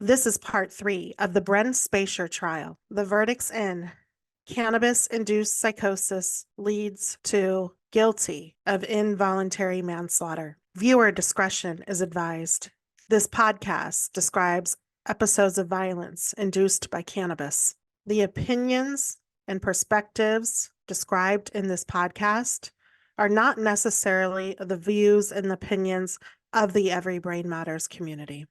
This is part 3 of the Bryn Spejcher trial. The verdict's in. Cannabis-induced psychosis leads to guilty of involuntary manslaughter. Viewer discretion is advised. This podcast describes episodes of violence induced by cannabis. The opinions and perspectives described in this podcast are not necessarily the views and opinions of the Every Brain Matters community.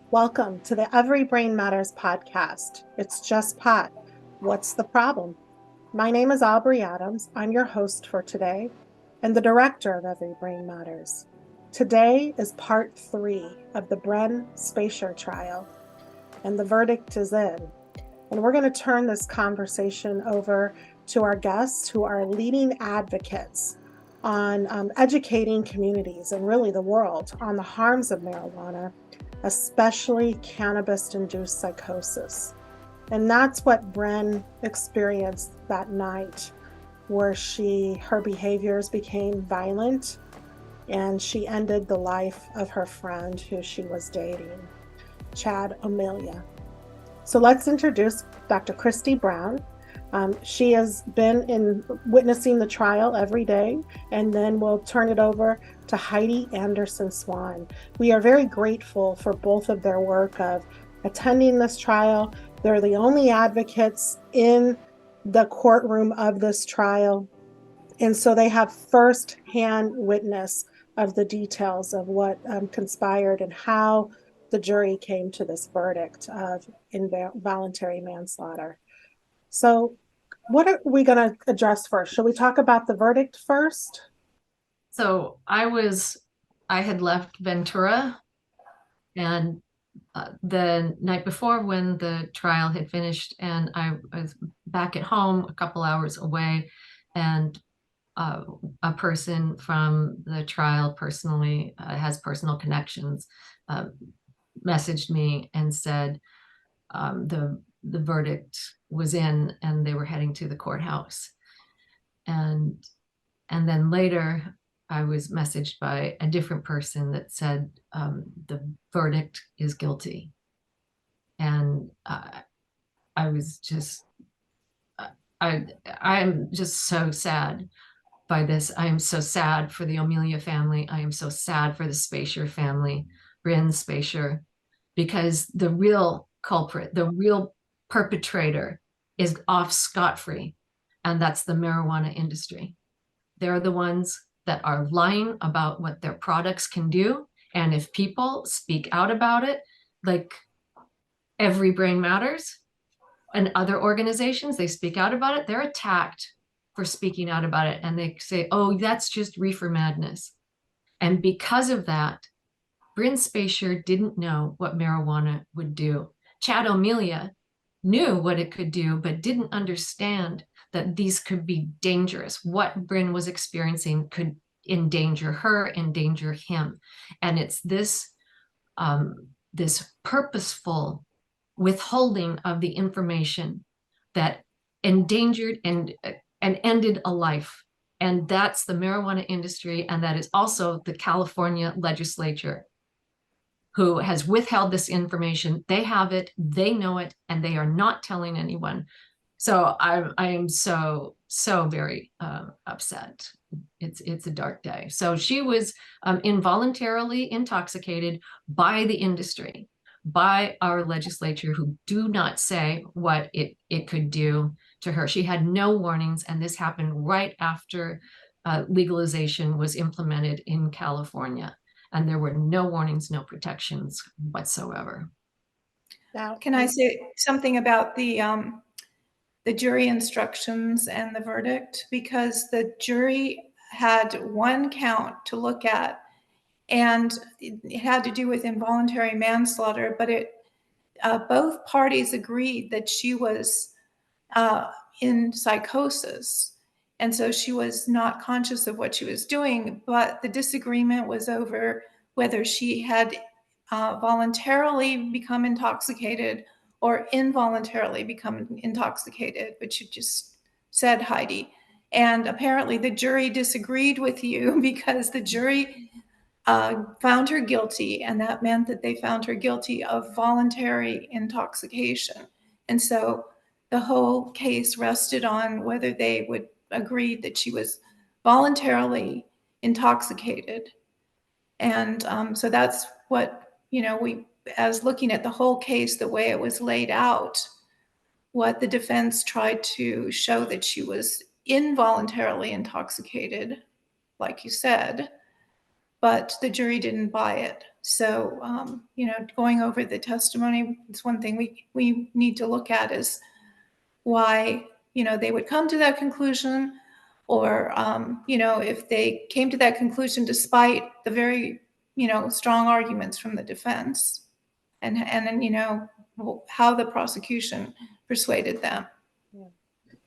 Welcome to the Every Brain Matters podcast. It's just pot. What's the problem? My name is Aubrey Adams. I'm your host for today and the director of Every Brain Matters. Today is part 3 of the Bryn Spejcher trial, and the verdict is in. And we're going to turn this conversation over to our guests who are leading advocates on educating communities and really the world on the harms of marijuana, especially cannabis-induced psychosis. And that's what Bryn experienced that night, where her behaviors became violent and she ended the life of her friend who she was dating, Chad O'Melia. So let's introduce Dr. Christy Brown. She has been witnessing the trial every day, and then we'll turn it over to Heidi Anderson-Swan. We are very grateful for both of their work of attending this trial. They're the only advocates in the courtroom of this trial, and so they have first-hand witness of the details of what conspired and how the jury came to this verdict of involuntary manslaughter. So what are we going to address first? Should we talk about the verdict first? So I had left Ventura, and the night before when the trial had finished, and I was back at home a couple hours away, and a person from the trial personally has personal connections, messaged me and said the verdict was in and they were heading to the courthouse. And then later I was messaged by a different person that said the verdict is guilty. And I was just, I'm just so sad by this. I am so sad for the O'Melia family. I am so sad for the Spejcher family, Bryn Spejcher, because the real culprit, the real perpetrator is off scot-free, and that's the marijuana industry. They're the ones that are lying about what their products can do, and if people speak out about it, like Every Brain Matters and other organizations, they speak out about it, they're attacked for speaking out about it, and they say, oh, that's just reefer madness. And because of that, Bryn Spejcher didn't know what marijuana would do. Chad O'Melia knew what it could do, but didn't understand that these could be dangerous. What Bryn was experiencing could endanger her, endanger him. And it's this purposeful withholding of the information that endangered and ended a life. And that's the marijuana industry, and that is also the California legislature, who has withheld this information. They have it, they know it, and they are not telling anyone. So I am so very upset. It's a dark day. So she was involuntarily intoxicated by the industry, by our legislature, who do not say what it could do to her. She had no warnings, and this happened right after legalization was implemented in California. And there were no warnings, no protections whatsoever. Now, can I say something about the jury instructions and the verdict? Because the jury had one count to look at, and it had to do with involuntary manslaughter, but both parties agreed that she was in psychosis. And so she was not conscious of what she was doing, but the disagreement was over whether she had voluntarily become intoxicated or involuntarily become intoxicated, which you just said, Heidi. And apparently the jury disagreed with you because the jury found her guilty, and that meant that they found her guilty of voluntary intoxication. And so the whole case rested on whether they would agree that she was voluntarily intoxicated. And so that's what, we, as looking at the whole case, the way it was laid out, what the defense tried to show that she was involuntarily intoxicated, like you said, but the jury didn't buy it. So, going over the testimony, it's one thing we need to look at is why, they would come to that conclusion, or, if they came to that conclusion despite the very, strong arguments from the defense, and then, how the prosecution persuaded them. Yeah.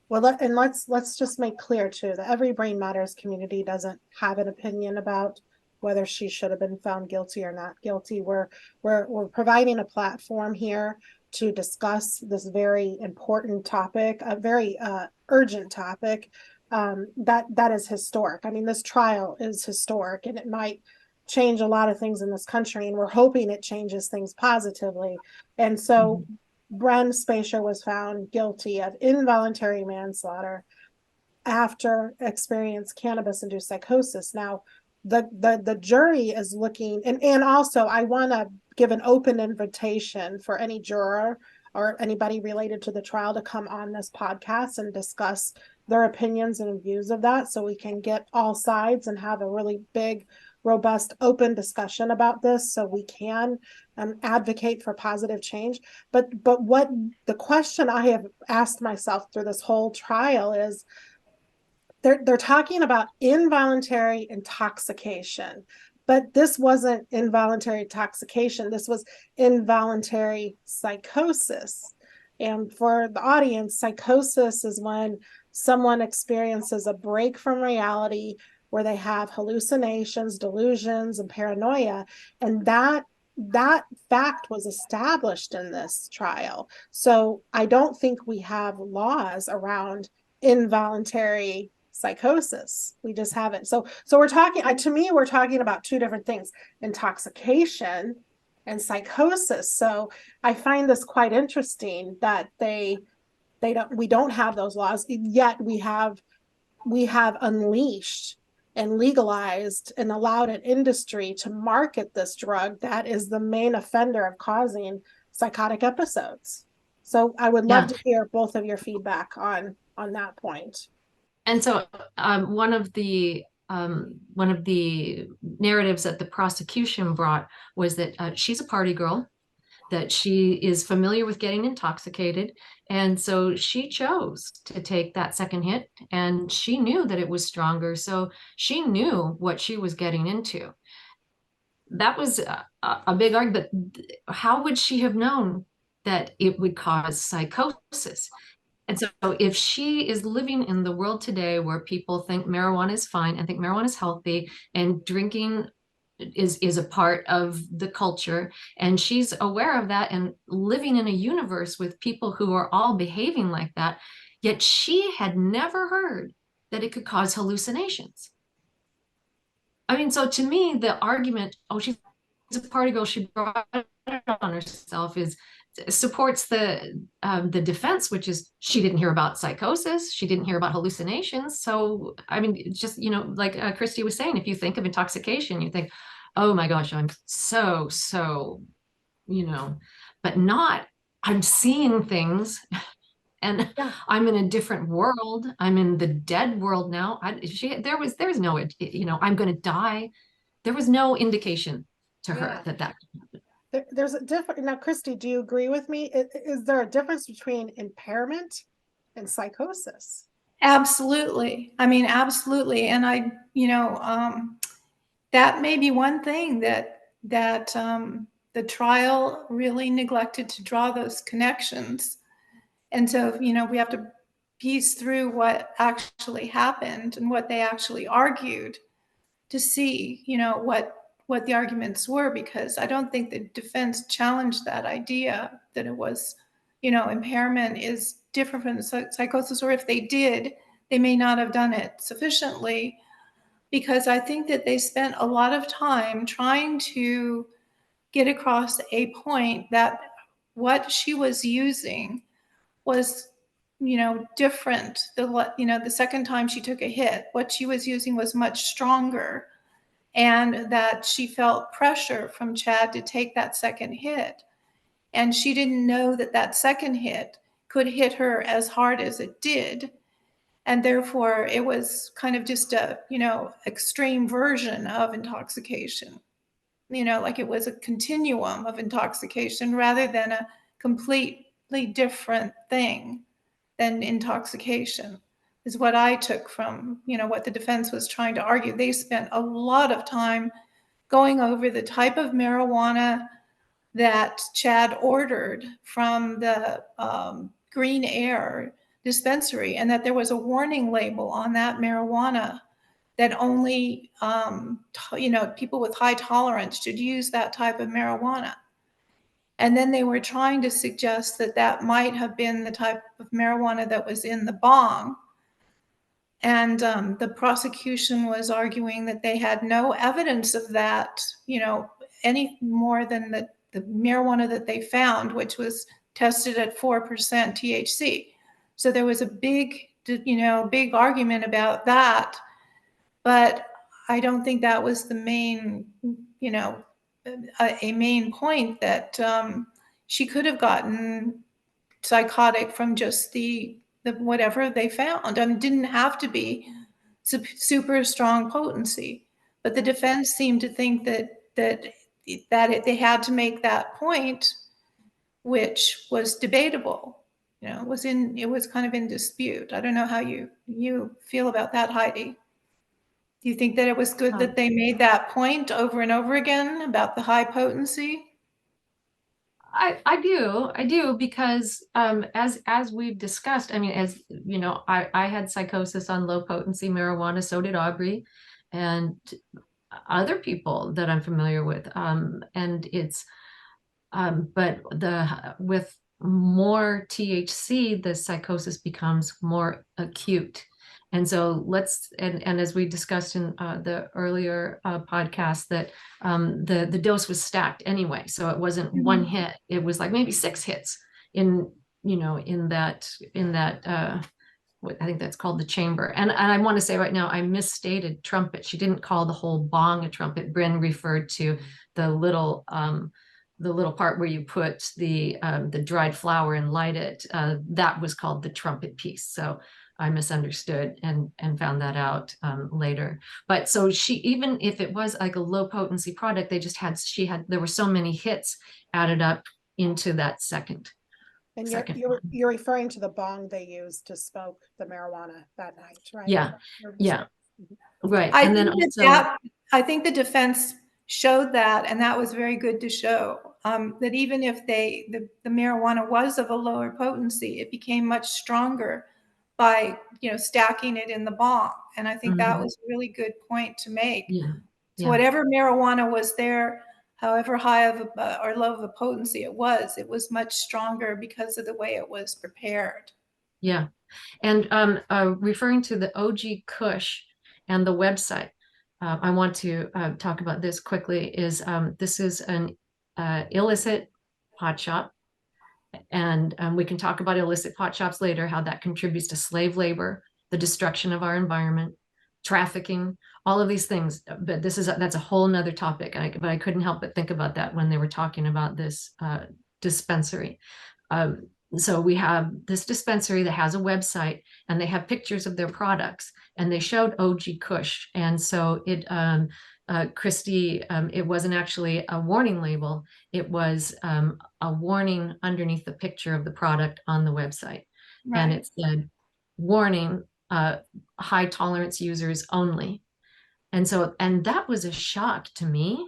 Well, let's just make clear too that Every Brain Matters community doesn't have an opinion about whether she should have been found guilty or not guilty. We're providing a platform here to discuss this very important topic, a very urgent topic that is historic. I mean, this trial is historic, and it might change a lot of things in this country, and we're hoping it changes things positively. And so Bryn Spejcher was found guilty of involuntary manslaughter after experienced cannabis-induced psychosis. Now, the jury is looking, and also I want to give an open invitation for any juror or anybody related to the trial to come on this podcast and discuss their opinions and views of that, so we can get all sides and have a really big, robust, open discussion about this, so we can advocate for positive change. But what the question I have asked myself through this whole trial is, they're talking about involuntary intoxication, but this wasn't involuntary intoxication. This was involuntary psychosis. And for the audience, psychosis is when someone experiences a break from reality, where they have hallucinations, delusions, and paranoia. And that fact was established in this trial. So I don't think we have laws around involuntary psychosis. We just haven't. So we're talking, to me, we're talking about two different things: intoxication and psychosis. So I find this quite interesting that we don't have those laws, yet we have unleashed and legalized and allowed an industry to market this drug that is the main offender of causing psychotic episodes. So I would love to hear both of your feedback on that point. And so one of the narratives that the prosecution brought was that she's a party girl, that she is familiar with getting intoxicated. And so she chose to take that second hit, and she knew that it was stronger. So she knew what she was getting into. That was a big argument. How would she have known that it would cause psychosis? And so if she is living in the world today where people think marijuana is fine and think marijuana is healthy, and drinking is a part of the culture, and she's aware of that and living in a universe with people who are all behaving like that, yet she had never heard that it could cause hallucinations. I mean, so to me, the argument, oh, she's a party girl, she brought it on herself, supports the defense, which is she didn't hear about psychosis, she didn't hear about hallucinations. So I mean, just, like Christy was saying, if you think of intoxication, you think, oh my gosh, I'm so but not, I'm seeing things, and I'm in a different world. I'm in the dead world now. There's no, I'm going to die. There was no indication to her that could happen. There's a different. Now, Christy, do you agree with me? Is there a difference between impairment and psychosis? Absolutely. I mean, absolutely. And that may be one thing that the trial really neglected to draw those connections. And so, we have to piece through what actually happened and what they actually argued to see, what the arguments were, because I don't think the defense challenged that idea that it was, impairment is different from psychosis, or if they did, they may not have done it sufficiently, because I think that they spent a lot of time trying to get across a point that what she was using was, different. The second time she took a hit, what she was using was much stronger, and that she felt pressure from Chad to take that second hit. And she didn't know that that second hit could hit her as hard as it did. And therefore, it was kind of just a, extreme version of intoxication. Like it was a continuum of intoxication rather than a completely different thing than intoxication, is what I took from, what the defense was trying to argue. They spent a lot of time going over the type of marijuana that Chad ordered from the Green Air dispensary, and that there was a warning label on that marijuana that only, people with high tolerance should use that type of marijuana. And then they were trying to suggest that that might have been the type of marijuana that was in the bong. And the prosecution was arguing that they had no evidence of that, any more than the marijuana that they found, which was tested at 4% THC. So there was a big argument about that. But I don't think that was the main, a main point, that she could have gotten psychotic from just the whatever they found. It didn't have to be super strong potency. But the defense seemed to think that they had to make that point, which was debatable. It was kind of in dispute. I don't know how you feel about that, Heidi. Do you think that it was good that they made that point over and over again about the high potency? I do, because as we've discussed, I mean, as you know, I had psychosis on low potency marijuana, so did Aubrey, and other people that I'm familiar with. And it's but with more THC, the psychosis becomes more acute. And so and as we discussed in the earlier podcast, that the dose was stacked anyway. So it wasn't one hit, it was like maybe 6 hits in that I think that's called the chamber. And I want to say right now, I misstated trumpet. She didn't call the whole bong a trumpet. Bryn referred to the little part where you put the dried flower and light it. That was called the trumpet piece. So I misunderstood and found that out later. But so even if it was like a low potency product, there were so many hits added up into that second. And you're referring to the bong they used to smoke the marijuana that night, right? Yeah. Yeah. Right. I think the defense showed that, and that was very good to show, that even if the marijuana was of a lower potency, it became much stronger by stacking it in the bong. And I think that was a really good point to make. Yeah. So whatever marijuana was there, however high of or low of a potency it was much stronger because of the way it was prepared. Yeah. And referring to the OG Kush and the website, I want to talk about this quickly. This is an illicit pot shop. And we can talk about illicit pot shops later, how that contributes to slave labor, the destruction of our environment, trafficking, all of these things. But that's a whole nother topic. But I couldn't help but think about that when they were talking about this dispensary. So we have this dispensary that has a website, and they have pictures of their products, and they showed OG Kush. And so Christy, it wasn't actually a warning label. It was a warning underneath the picture of the product on the website. Right. And it said, warning, high tolerance users only. And that was a shock to me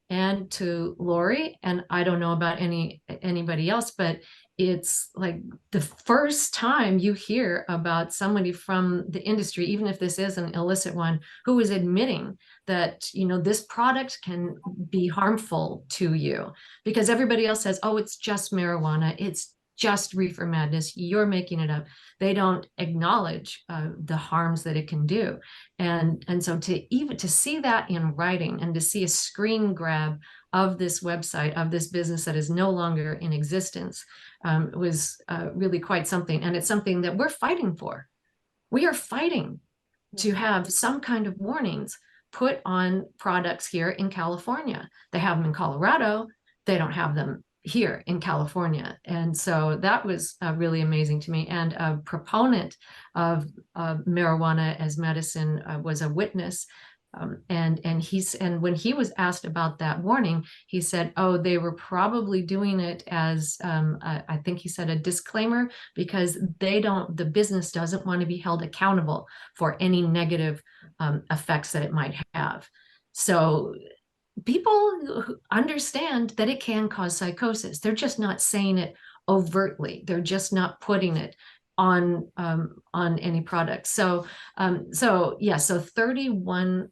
and to Lori. And I don't know about anybody else, but it's like the first time you hear about somebody from the industry, even if this is an illicit one, who is admitting that, you know, this product can be harmful to you, because everybody else says, oh, it's just marijuana, it's just reefer madness, you're making it up. They don't acknowledge the harms that it can do. And so to see that in writing, and to see a screen grab of this website, of this business that is no longer in existence, was really quite something. And it's something that we're fighting for. We are fighting to have some kind of warnings put on products here in California. They have them in Colorado. They don't have them here in California. And so that was really amazing to me. And a proponent of marijuana as medicine was a witness. And when he was asked about that warning, he said, oh, they were probably doing it as I think he said a disclaimer, because the business doesn't want to be held accountable for any negative effects that it might have. So people understand that it can cause psychosis. They're just not saying it overtly. They're just not putting it on any product. So 31%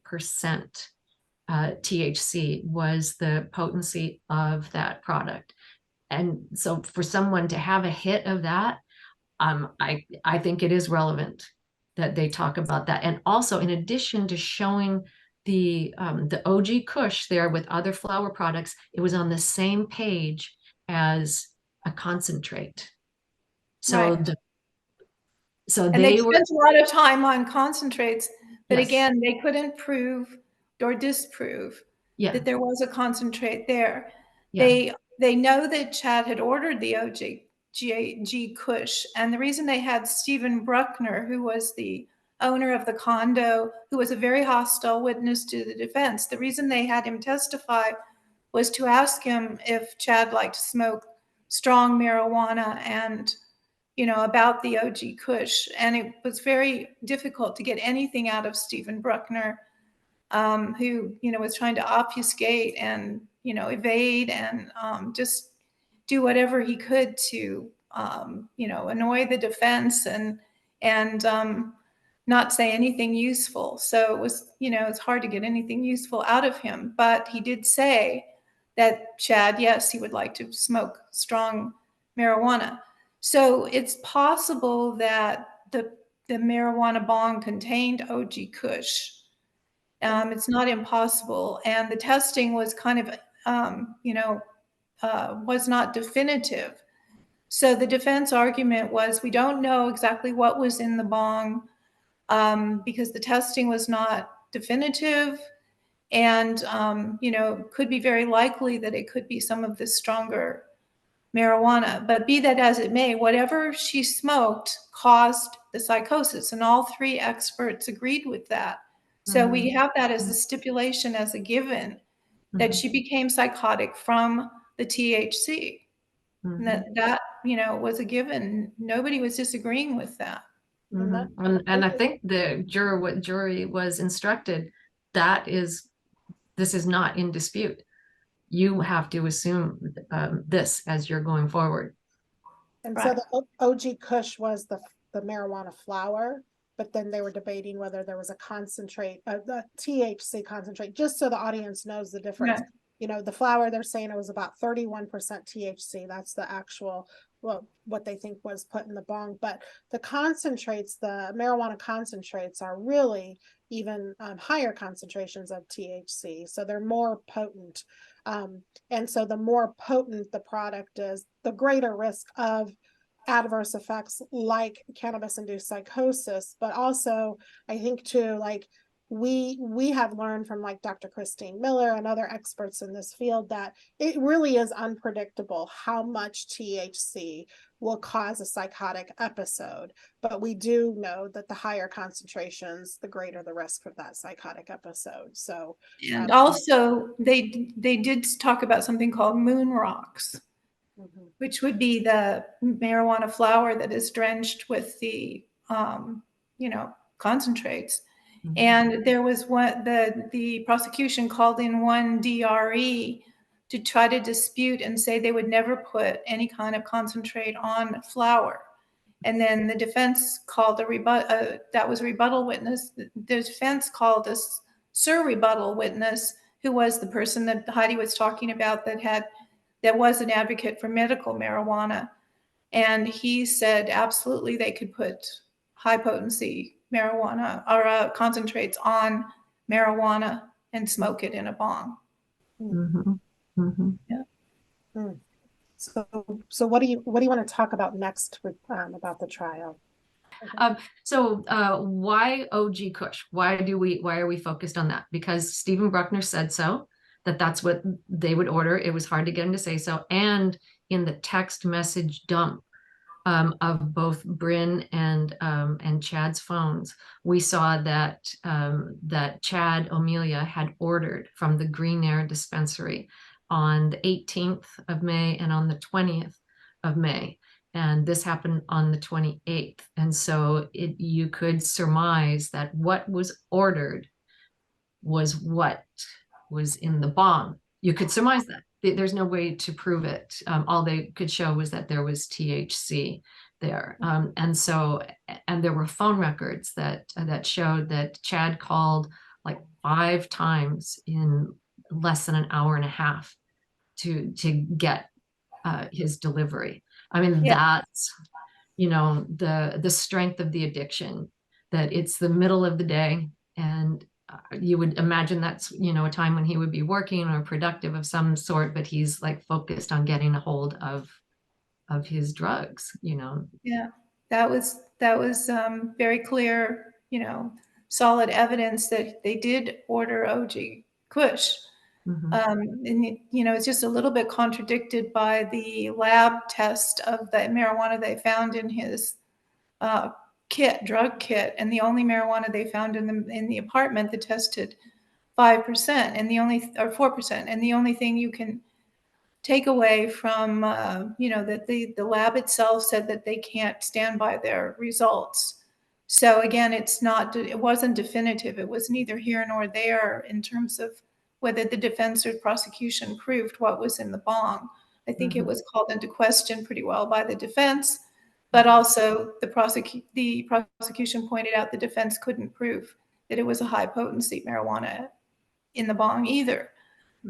THC was the potency of that product. And so for someone to have a hit of that, I think it is relevant that they talk about that. And also, in addition to showing the OG Kush there with other flower products, it was on the same page as a concentrate. So Right. they they spent a lot of time on concentrates, but yes. again, they couldn't prove or disprove that there was a concentrate there. Yeah. They know that Chad had ordered the OG Kush, and the reason they had Stephen Bruckner, who was the owner of the condo, who was a very hostile witness to the defense, the reason they had him testify was to ask him if Chad liked to smoke strong marijuana and, you know, about the OG Kush. And it was very difficult to get anything out of Stephen Bruckner, who, you know, was trying to obfuscate and, you know, evade and just do whatever he could to, you know, annoy the defense and not say anything useful. So it was, you know, it's hard to get anything useful out of him. But he did say that Chad, yes, he would like to smoke strong marijuana. So it's possible that the marijuana bong contained OG Kush. It's not impossible. And the testing was kind of, you know, was not definitive. So the defense argument was, we don't know exactly what was in the bong because the testing was not definitive. And, you know, could be very likely that it could be some of this stronger marijuana. But be that as it may, whatever she smoked caused the psychosis. And all three experts agreed with that. So we have that as a stipulation, as a given, that she became psychotic from the THC. And that, you know, was a given. Nobody was disagreeing with that. And I think the jury was instructed that this is not in dispute. You have to assume this as you're going forward. And so the OG Kush was the marijuana flower, but then they were debating whether there was a concentrate, the THC concentrate, just so the audience knows the difference. Right. You know, the flower, they're saying it was about 31% THC. That's the actual, well, what they think was put in the bong. But the concentrates, the marijuana concentrates, are really even higher concentrations of THC. So they're more potent. And so the more potent the product is, the greater risk of adverse effects like cannabis-induced psychosis. But also, I think too, like we have learned from like Dr. Christine Miller and other experts in this field that it really is unpredictable how much THC will cause a psychotic episode. But we do know that the higher concentrations, the greater the risk of that psychotic episode. So, and also they did talk about something called moon rocks, which would be the marijuana flower that is drenched with the, you know, concentrates. And there was the prosecution called in one DRE to try to dispute and say they would never put any kind of concentrate on flour. And then the defense called that was a rebuttal witness. The defense called a surrebuttal witness, who was the person that Heidi was talking about that was an advocate for medical marijuana. And he said absolutely they could put high potency marijuana or concentrates on marijuana and smoke it in a bong. Mm-hmm. Mm-hmm. Yeah. Mm. So what do you want to talk about next with, about the trial? So why OG Kush? Why are we focused on that? Because Stephen Bruckner said so, that's what they would order. It was hard to get him to say so. And in the text message dump of both Bryn and Chad's phones, we saw that that Chad O'Melia had ordered from the Green Air dispensary on the 18th of May and on the 20th of May. And this happened on the 28th. And so you could surmise that what was ordered was what was in the bong. You could surmise that. There's no way to prove it. All they could show was that there was THC there. And there were phone records that showed that Chad called like 5 times in less than an hour and a half to get his delivery. I mean, that's, the strength of the addiction, that it's the middle of the day, and you would imagine that's, a time when he would be working or productive of some sort, but he's like focused on getting a hold of his drugs. Yeah, that was very clear, solid evidence that they did order OG Kush. Mm-hmm. And it's just a little bit contradicted by the lab test of the marijuana they found in his drug kit, and the only marijuana they found in the apartment that tested 5%, and 4%, and the only thing you can take away from that the lab itself said that they can't stand by their results. So again, it wasn't definitive. It was neither here nor there in terms of whether the defense or prosecution proved what was in the bong. I think it was called into question pretty well by the defense, but also the prosecution pointed out the defense couldn't prove that it was a high potency marijuana in the bong either.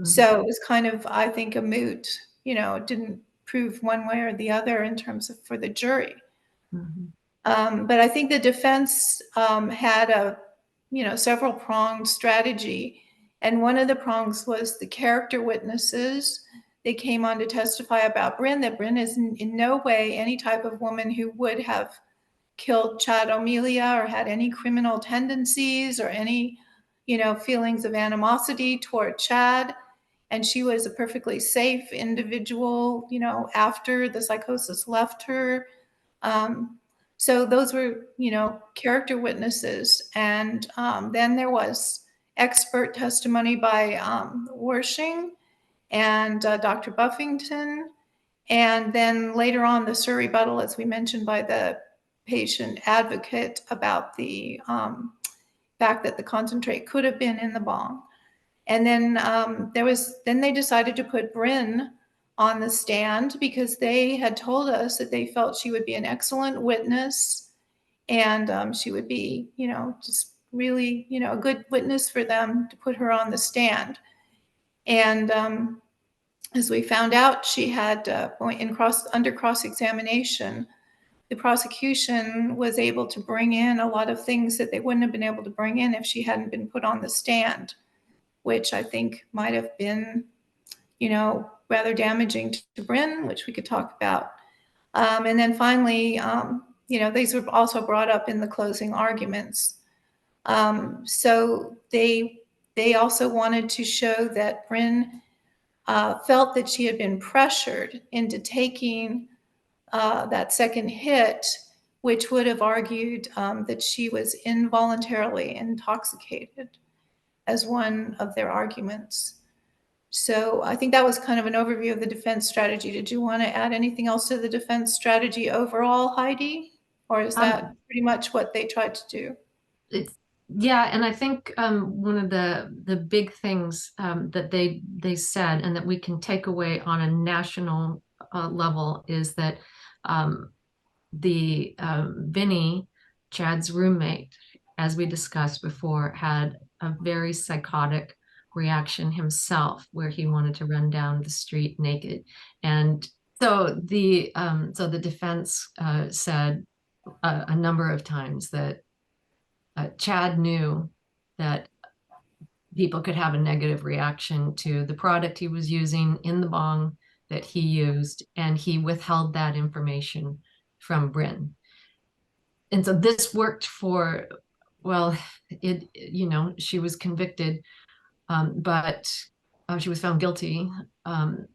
So it was kind of, I think, a moot. It didn't prove one way or the other in terms of for the jury. But I think the defense had a several pronged strategy, and one of the prongs was the character witnesses. They came on to testify about Bryn, that Bryn is in no way any type of woman who would have killed Chad O'Melia or had any criminal tendencies or any feelings of animosity toward Chad. And she was a perfectly safe individual, after the psychosis left her. So those were, character witnesses. And then there was expert testimony by Wershing and Dr. Buffington. And then later on, the surrebuttal, as we mentioned, by the patient advocate about the fact that the concentrate could have been in the bong. And then they decided to put Bryn on the stand because they had told us that they felt she would be an excellent witness, and she would be, just really, a good witness for them to put her on the stand. And as we found out, she had under cross-examination, the prosecution was able to bring in a lot of things that they wouldn't have been able to bring in if she hadn't been put on the stand, which I think might have been, rather damaging to Bryn, which we could talk about. And then finally, these were also brought up in the closing arguments. So they also wanted to show that Bryn felt that she had been pressured into taking that second hit, which would have argued that she was involuntarily intoxicated as one of their arguments. So I think that was kind of an overview of the defense strategy. Did you want to add anything else to the defense strategy overall, Heidi? Or is that pretty much what they tried to do? Yeah, and I think one of the big things that they said, and that we can take away on a national level, is that um, the Vinny, Chad's roommate, as we discussed before, had a very psychotic reaction himself, where he wanted to run down the street naked, and so the defense said a number of times that Chad knew that people could have a negative reaction to the product he was using in the bong that he used, and he withheld that information from Bryn. And so this worked for, well, she was convicted, but she was found guilty. Um,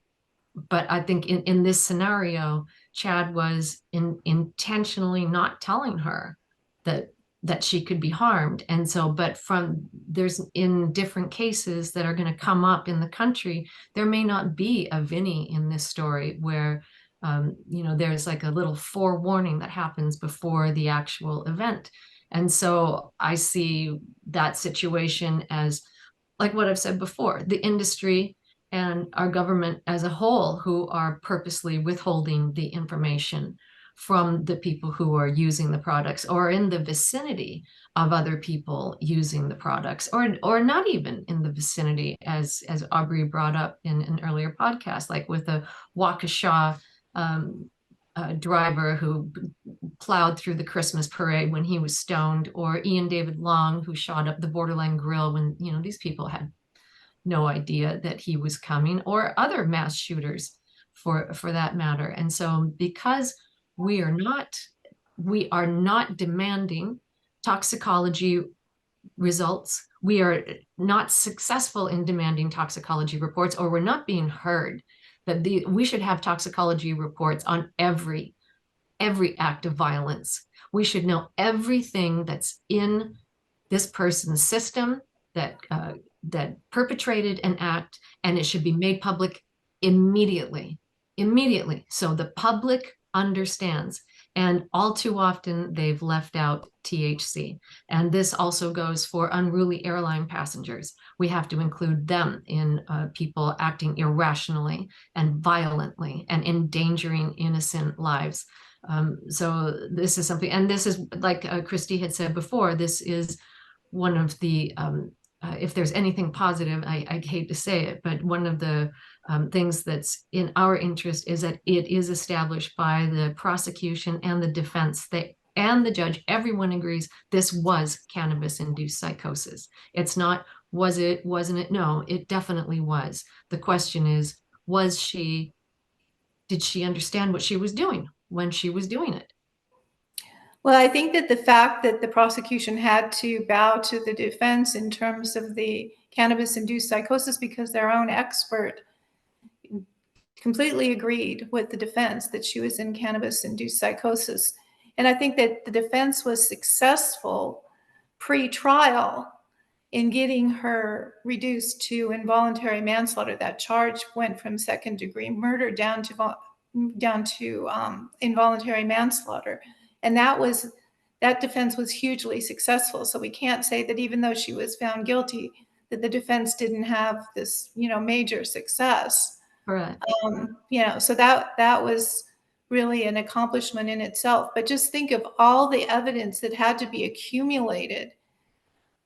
but I think in this scenario, Chad was intentionally not telling her that she could be harmed. And so, but there's in different cases that are going to come up in the country, there may not be a Vinny in this story where there's like a little forewarning that happens before the actual event. And so I see that situation as, like what I've said before, the industry and our government as a whole, who are purposely withholding the information from the people who are using the products or in the vicinity of other people using the products, or not even in the vicinity, as Aubrey brought up in an earlier podcast, like with a Waukesha driver who plowed through the Christmas parade when he was stoned, or Ian David Long, who shot up the Borderline Grill when these people had no idea that he was coming, or other mass shooters for that matter. And so because we are not demanding toxicology results, we are not successful in demanding toxicology reports, or we're not being heard, that we should have toxicology reports on every act of violence. We should know everything that's in this person's system that perpetrated an act, and it should be made public immediately, so the public understands. And all too often, they've left out THC. And this also goes for unruly airline passengers. We have to include them in people acting irrationally and violently and endangering innocent lives. So this is something, and this is, like Christy had said before, this is one of the if there's anything positive, I hate to say it, but one of the things that's in our interest is that it is established by the prosecution and the defense and the judge. Everyone agrees this was cannabis-induced psychosis. It's not, was it, wasn't it? No, it definitely was. The question is, did she understand what she was doing when she was doing it? Well, I think that the fact that the prosecution had to bow to the defense in terms of the cannabis-induced psychosis, because their own expert completely agreed with the defense that she was in cannabis-induced psychosis. And I think that the defense was successful pre-trial in getting her reduced to involuntary manslaughter. That charge went from second-degree murder down to involuntary manslaughter. And that defense was hugely successful. So we can't say that even though she was found guilty, that the defense didn't have this, major success. Correct. So that was really an accomplishment in itself. But just think of all the evidence that had to be accumulated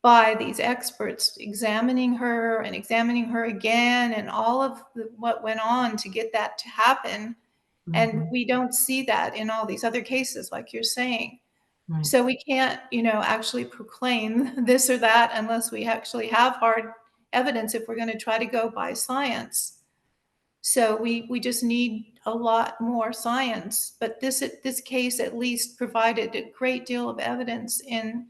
by these experts examining her again, and all of what went on to get that to happen. Mm-hmm. And we don't see that in all these other cases, like you're saying. Right. So we can't, actually proclaim this or that unless we actually have hard evidence, if we're going to try to go by science. So we just need a lot more science. But this case at least provided a great deal of evidence in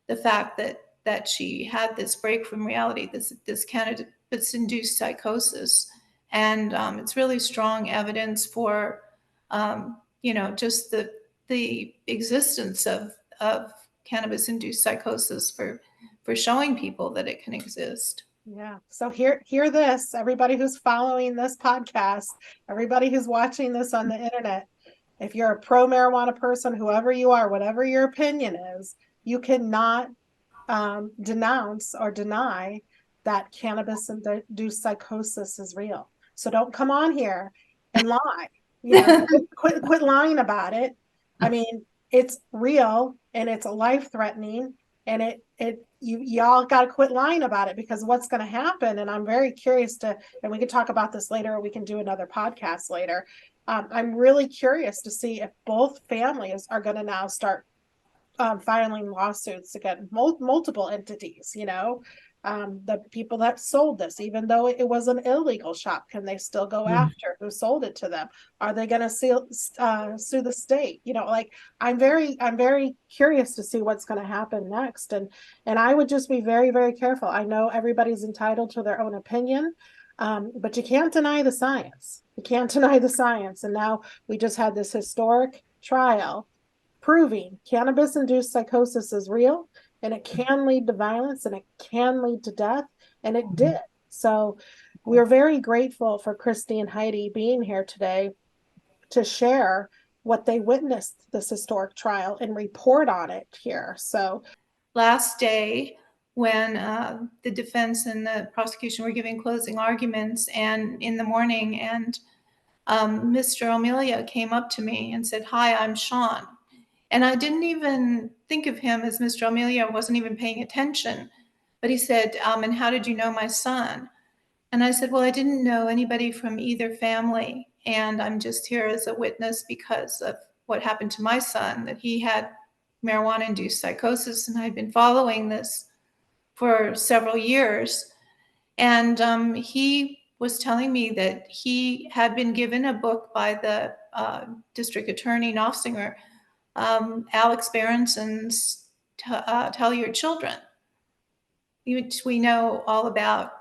the fact that she had this break from reality, this cannabis-induced psychosis. And it's really strong evidence for, just the existence of cannabis-induced psychosis for showing people that it can exist. Yeah. So hear this, everybody who's following this podcast, everybody who's watching this on the internet. If you're a pro marijuana person, whoever you are, whatever your opinion is, you cannot denounce or deny that cannabis-induced psychosis is real. So don't come on here and lie. Quit lying about it. I mean, it's real and it's life-threatening, and y'all got to quit lying about it, because what's going to happen, and I'm very curious to, and we can talk about this later, or we can do another podcast later. I'm really curious to see if both families are going to now start filing lawsuits against multiple entities. The people that sold this, even though it was an illegal shop, can they still go after who sold it to them? Are they going to sue the state? I'm very curious to see what's going to happen next, and I would just be very, very careful. I know everybody's entitled to their own opinion, but you can't deny the science. You can't deny the science. And now we just had this historic trial proving cannabis-induced psychosis is real, and it can lead to violence, and it can lead to death, and it did. So we're very grateful for Christy and Heidi being here today to share what they witnessed this historic trial and report on it here. So last day, when the defense and the prosecution were giving closing arguments, and in the morning, and Mr. O'Melia came up to me and said, "Hi, I'm Sean." And I didn't even think of him as Mr. O'Melia. I wasn't even paying attention. But he said, "And how did you know my son?" And I said, "Well, I didn't know anybody from either family. And I'm just here as a witness because of what happened to my son, that he had marijuana-induced psychosis. And I'd been following this for several years." And he was telling me that he had been given a book by the district attorney, Knopfsinger, Alex Berenson's Tell Your Children, which we know all about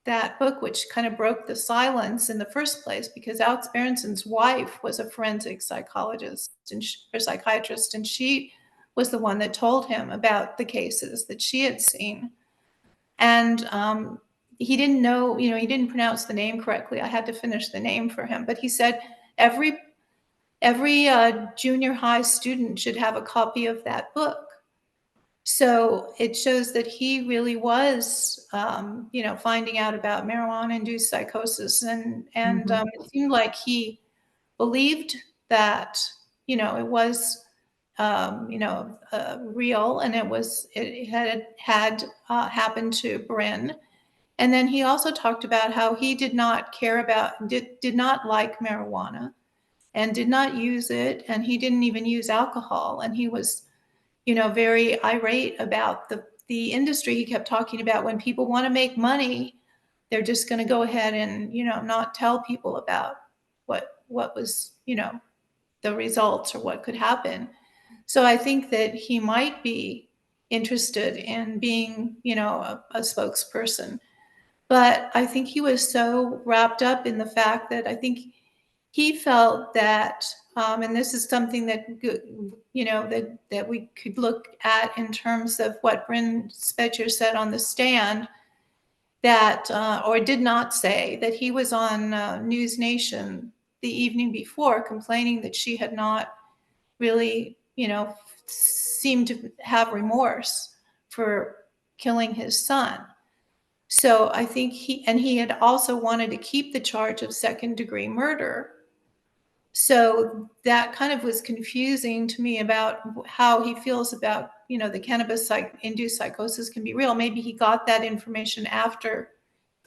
that book, which kind of broke the silence in the first place, because Alex Berenson's wife was a forensic psychologist or psychiatrist, and she was the one that told him about the cases that she had seen. And he didn't know, he didn't pronounce the name correctly. I had to finish the name for him, but he said every junior high student should have a copy of that book. So it shows that he really was, finding out about marijuana-induced psychosis, and it seemed like he believed that, it was, real, and it had happened to Bryn. And then he also talked about how he did not did not like marijuana, and did not use it, and he didn't even use alcohol, and he was, very irate about the industry. He kept talking about, when people want to make money, they're just going to go ahead and, not tell people about what was, the results or what could happen. So I think that he might be interested in being, a spokesperson. But I think he was so wrapped up in the fact that I think he felt that, and this is something that, that we could look at in terms of what Bryn Spejcher said on the stand, that, or did not say, that he was on News Nation the evening before complaining that she had not really, seemed to have remorse for killing his son. So I think he had also wanted to keep the charge of second-degree murder. So that kind of was confusing to me about how he feels about, the cannabis-induced psychosis can be real. Maybe he got that information after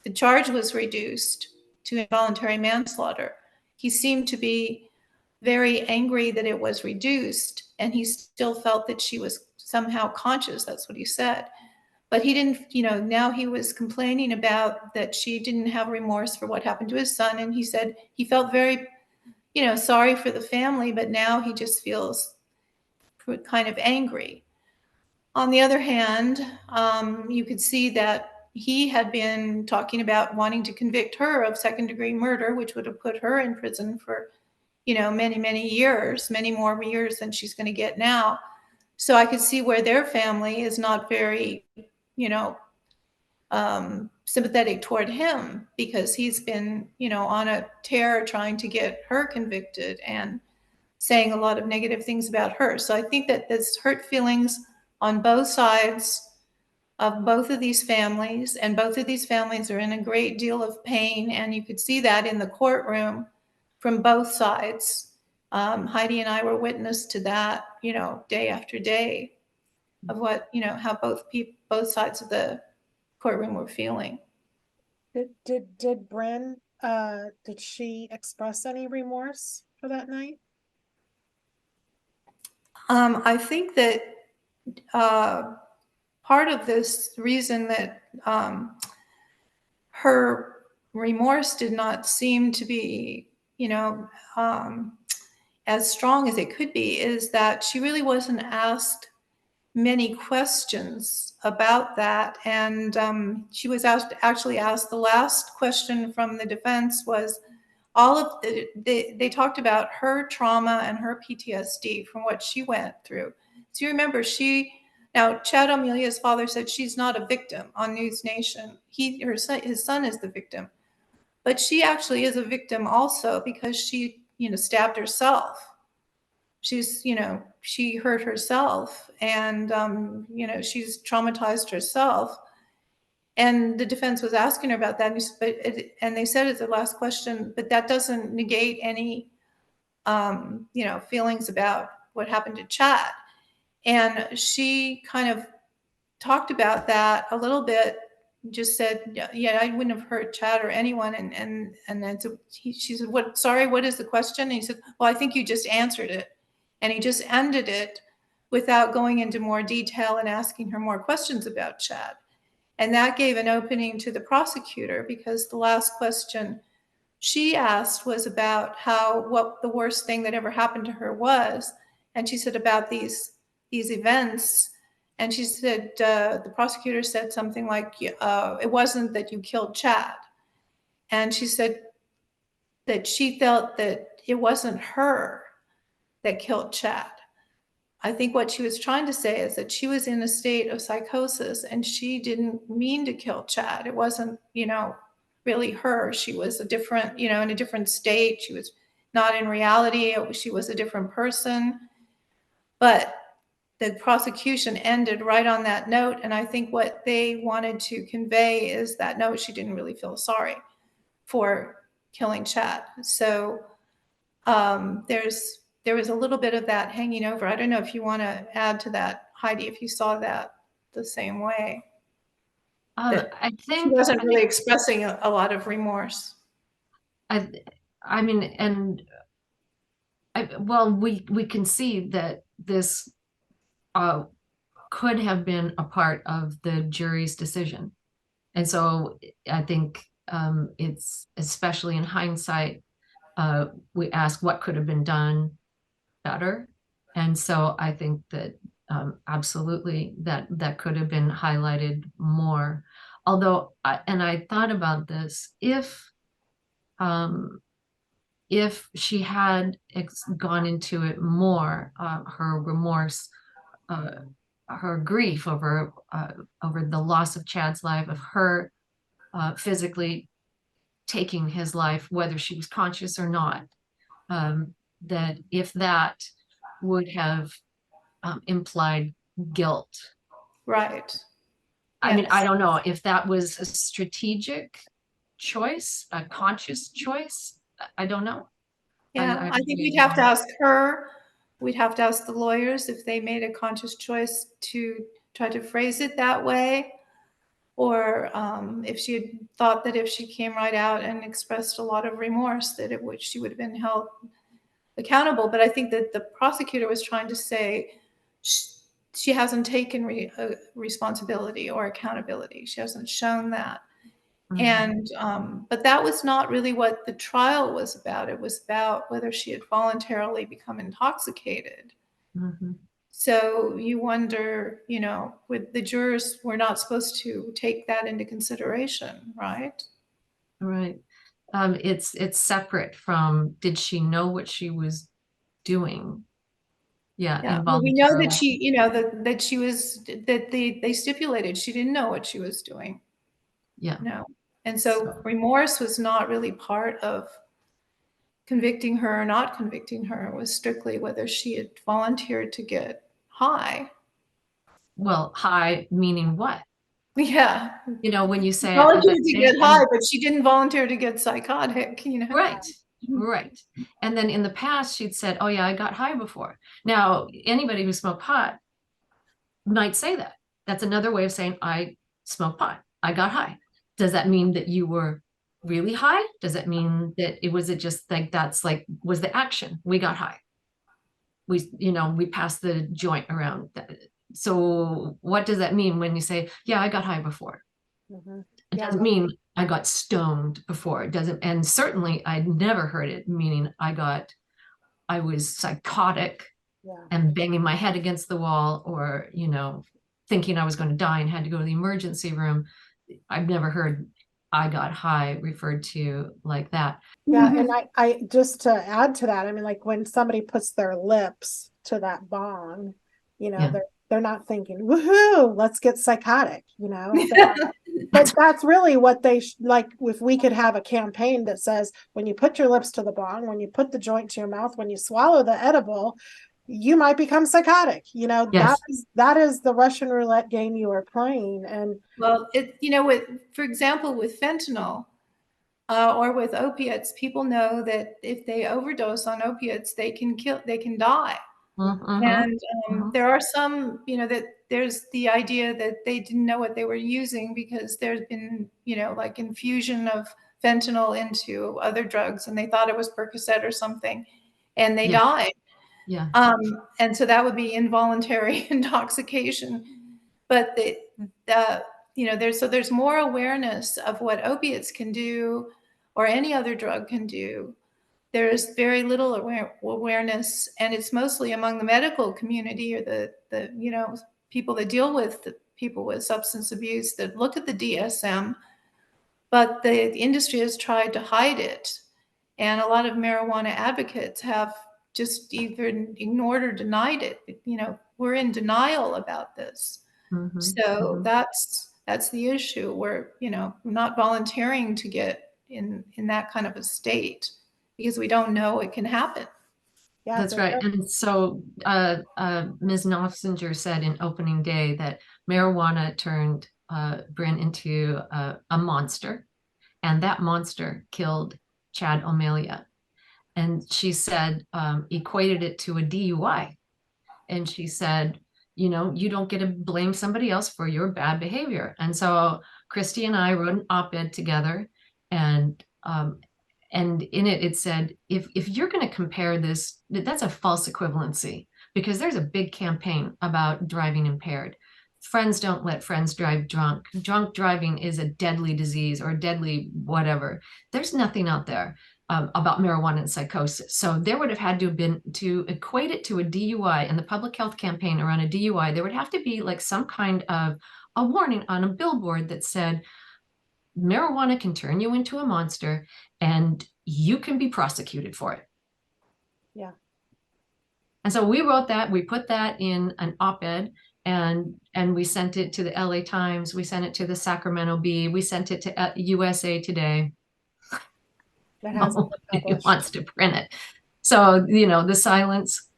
the charge was reduced to involuntary manslaughter. He seemed to be very angry that it was reduced, and he still felt that she was somehow conscious. That's what he said. But he didn't, now he was complaining about that she didn't have remorse for what happened to his son. And he said he felt very, sorry for the family, but now he just feels kind of angry. On the other hand, you could see that he had been talking about wanting to convict her of second-degree murder, which would have put her in prison for, many, many years, many more years than she's going to get now. So I could see where their family is not very, sympathetic toward him, because he's been, on a tear trying to get her convicted and saying a lot of negative things about her. So I think that there's hurt feelings on both sides of both of these families, and both of these families are in a great deal of pain, and you could see that in the courtroom from both sides. Heidi and I were witness to that, day after day of what, how both sides of the courtroom were feeling. Did Bryn, did she express any remorse for that night? I think that part of this reason that her remorse did not seem to be, as strong as it could be is that she really wasn't asked many questions about that. And she was actually asked, the last question from the defense was they talked about her trauma and her PTSD from what she went through. So you remember now Chad O'Melia's father said she's not a victim on News Nation. His son is the victim. But she actually is a victim also because she, stabbed herself. She hurt herself and, she's traumatized herself. And the defense was asking her about that. And they said at the last question, but that doesn't negate any, feelings about what happened to Chad. And she kind of talked about that a little bit, just said, yeah, I wouldn't have hurt Chad or anyone. And then she said, what is the question? And he said, well, I think you just answered it. And he just ended it without going into more detail and asking her more questions about Chad. And that gave an opening to the prosecutor because the last question she asked was about what the worst thing that ever happened to her was. And she said about these events. And she said, the prosecutor said something like, it wasn't that you killed Chad. And she said that she felt that it wasn't her that killed Chad. I think what she was trying to say is that she was in a state of psychosis and she didn't mean to kill Chad. It wasn't, really her. She was in a different state. She was not in reality. She was a different person. But the prosecution ended right on that note. And I think what they wanted to convey is that, no, she didn't really feel sorry for killing Chad. So there was a little bit of that hanging over. I don't know if you want to add to that, Heidi, if you saw that the same way. I think she wasn't really expressing a lot of remorse. I mean, and well, we can see that this could have been a part of the jury's decision. And so I think it's, especially in hindsight, we ask what could have been done better. And so I think that absolutely that could have been highlighted more. Although, I thought about this, if she had gone into it more, her remorse, her grief over the loss of Chad's life, of her physically taking his life, whether she was conscious or not, that if that would have implied guilt. Right. I mean, I don't know if that was a strategic choice, a conscious choice. I don't know. Yeah, I think we'd have to ask her. We'd have to ask the lawyers if they made a conscious choice to try to phrase it that way, or if she had thought that if she came right out and expressed a lot of remorse, that she would have been held accountable. But I think that the prosecutor was trying to say she hasn't taken responsibility or accountability. She hasn't shown that. And but that was not really what the trial was about. It was about whether she had voluntarily become intoxicated. So you wonder, with the jurors were not supposed to take that into consideration, right? Right. It's separate from, did she know what she was doing? Yeah. Well, we know that she, that she was, that they stipulated she didn't know what she was doing. Yeah. No. And so remorse was not really part of convicting her or not convicting her. It was strictly whether she had volunteered to get high. Well, high meaning what? Yeah. You know, when you say, Volunteered to get high, but she didn't volunteer to get psychotic, you know? right, right. And then in the past, she'd said, oh yeah, I got high before. Now, anybody who smoked pot might say that. That's another way of saying I smoked pot. I got high. Does that mean that you were really high? Does that mean that it was it just like that's like was the action? We got high. We passed the joint around. So what does that mean when you say, yeah, I got high before? Mhm. It Yeah, doesn't mean I got stoned before. It doesn't, and certainly I'd never heard it meaning I was psychotic yeah. and banging my head against the wall or, thinking I was going to die and had to go to the emergency room. I've never heard I got high referred to like that. Yeah, Mhm. and I just to add to that, I mean, like when somebody puts their lips to that bong, Yeah. they're not thinking, woohoo, let's get psychotic, but that's really what they like. If we could have a campaign that says, when you put your lips to the bong, when you put the joint to your mouth, when you swallow the edible, you might become psychotic. Yes. That is the Russian roulette game you are playing. And Well, for example, with fentanyl, or with opiates, people know that if they overdose on opiates, they can die. Mm-hmm. And Mm-hmm. there are some, that there's the idea that they didn't know what they were using because there's been, like infusion of fentanyl into other drugs and they thought it was Percocet or something and they Yeah. died. Yeah. And so that would be involuntary intoxication. But there's more awareness of what opiates can do or any other drug can do. There's very little awareness, and it's mostly among the medical community or the people that deal with the people with substance abuse that look at the DSM, but the industry has tried to hide it. And a lot of marijuana advocates have just either ignored or denied it. We're in denial about this. Mm-hmm. So Mm-hmm. that's the issue. We're not volunteering to get in that kind of a state because we don't know it can happen. yeah, That's right. And so Ms. Knopfsinger said in opening day that marijuana turned Bryn into a monster, and that monster killed Chad O'Melia. And she said, equated it to a DUI. And she said, you don't get to blame somebody else for your bad behavior. And so Christy and I wrote an op-ed together, and in it said, if you're going to compare this, that's a false equivalency, because there's a big campaign about driving impaired. Friends don't let friends drive drunk. Drunk driving is a deadly disease or deadly whatever. There's nothing out there about marijuana and psychosis. So there would have had to have been, to equate it to a DUI and the public health campaign around a DUI, there would have to be like some kind of a warning on a billboard that said, marijuana can turn you into a monster and you can be prosecuted for it. Yeah. And so we wrote that, we put that in an op-ed, and we sent it to the LA Times, we sent it to the Sacramento Bee, we sent it to USA Today. That hasn't been Nobody published. wants to print it. So, the silence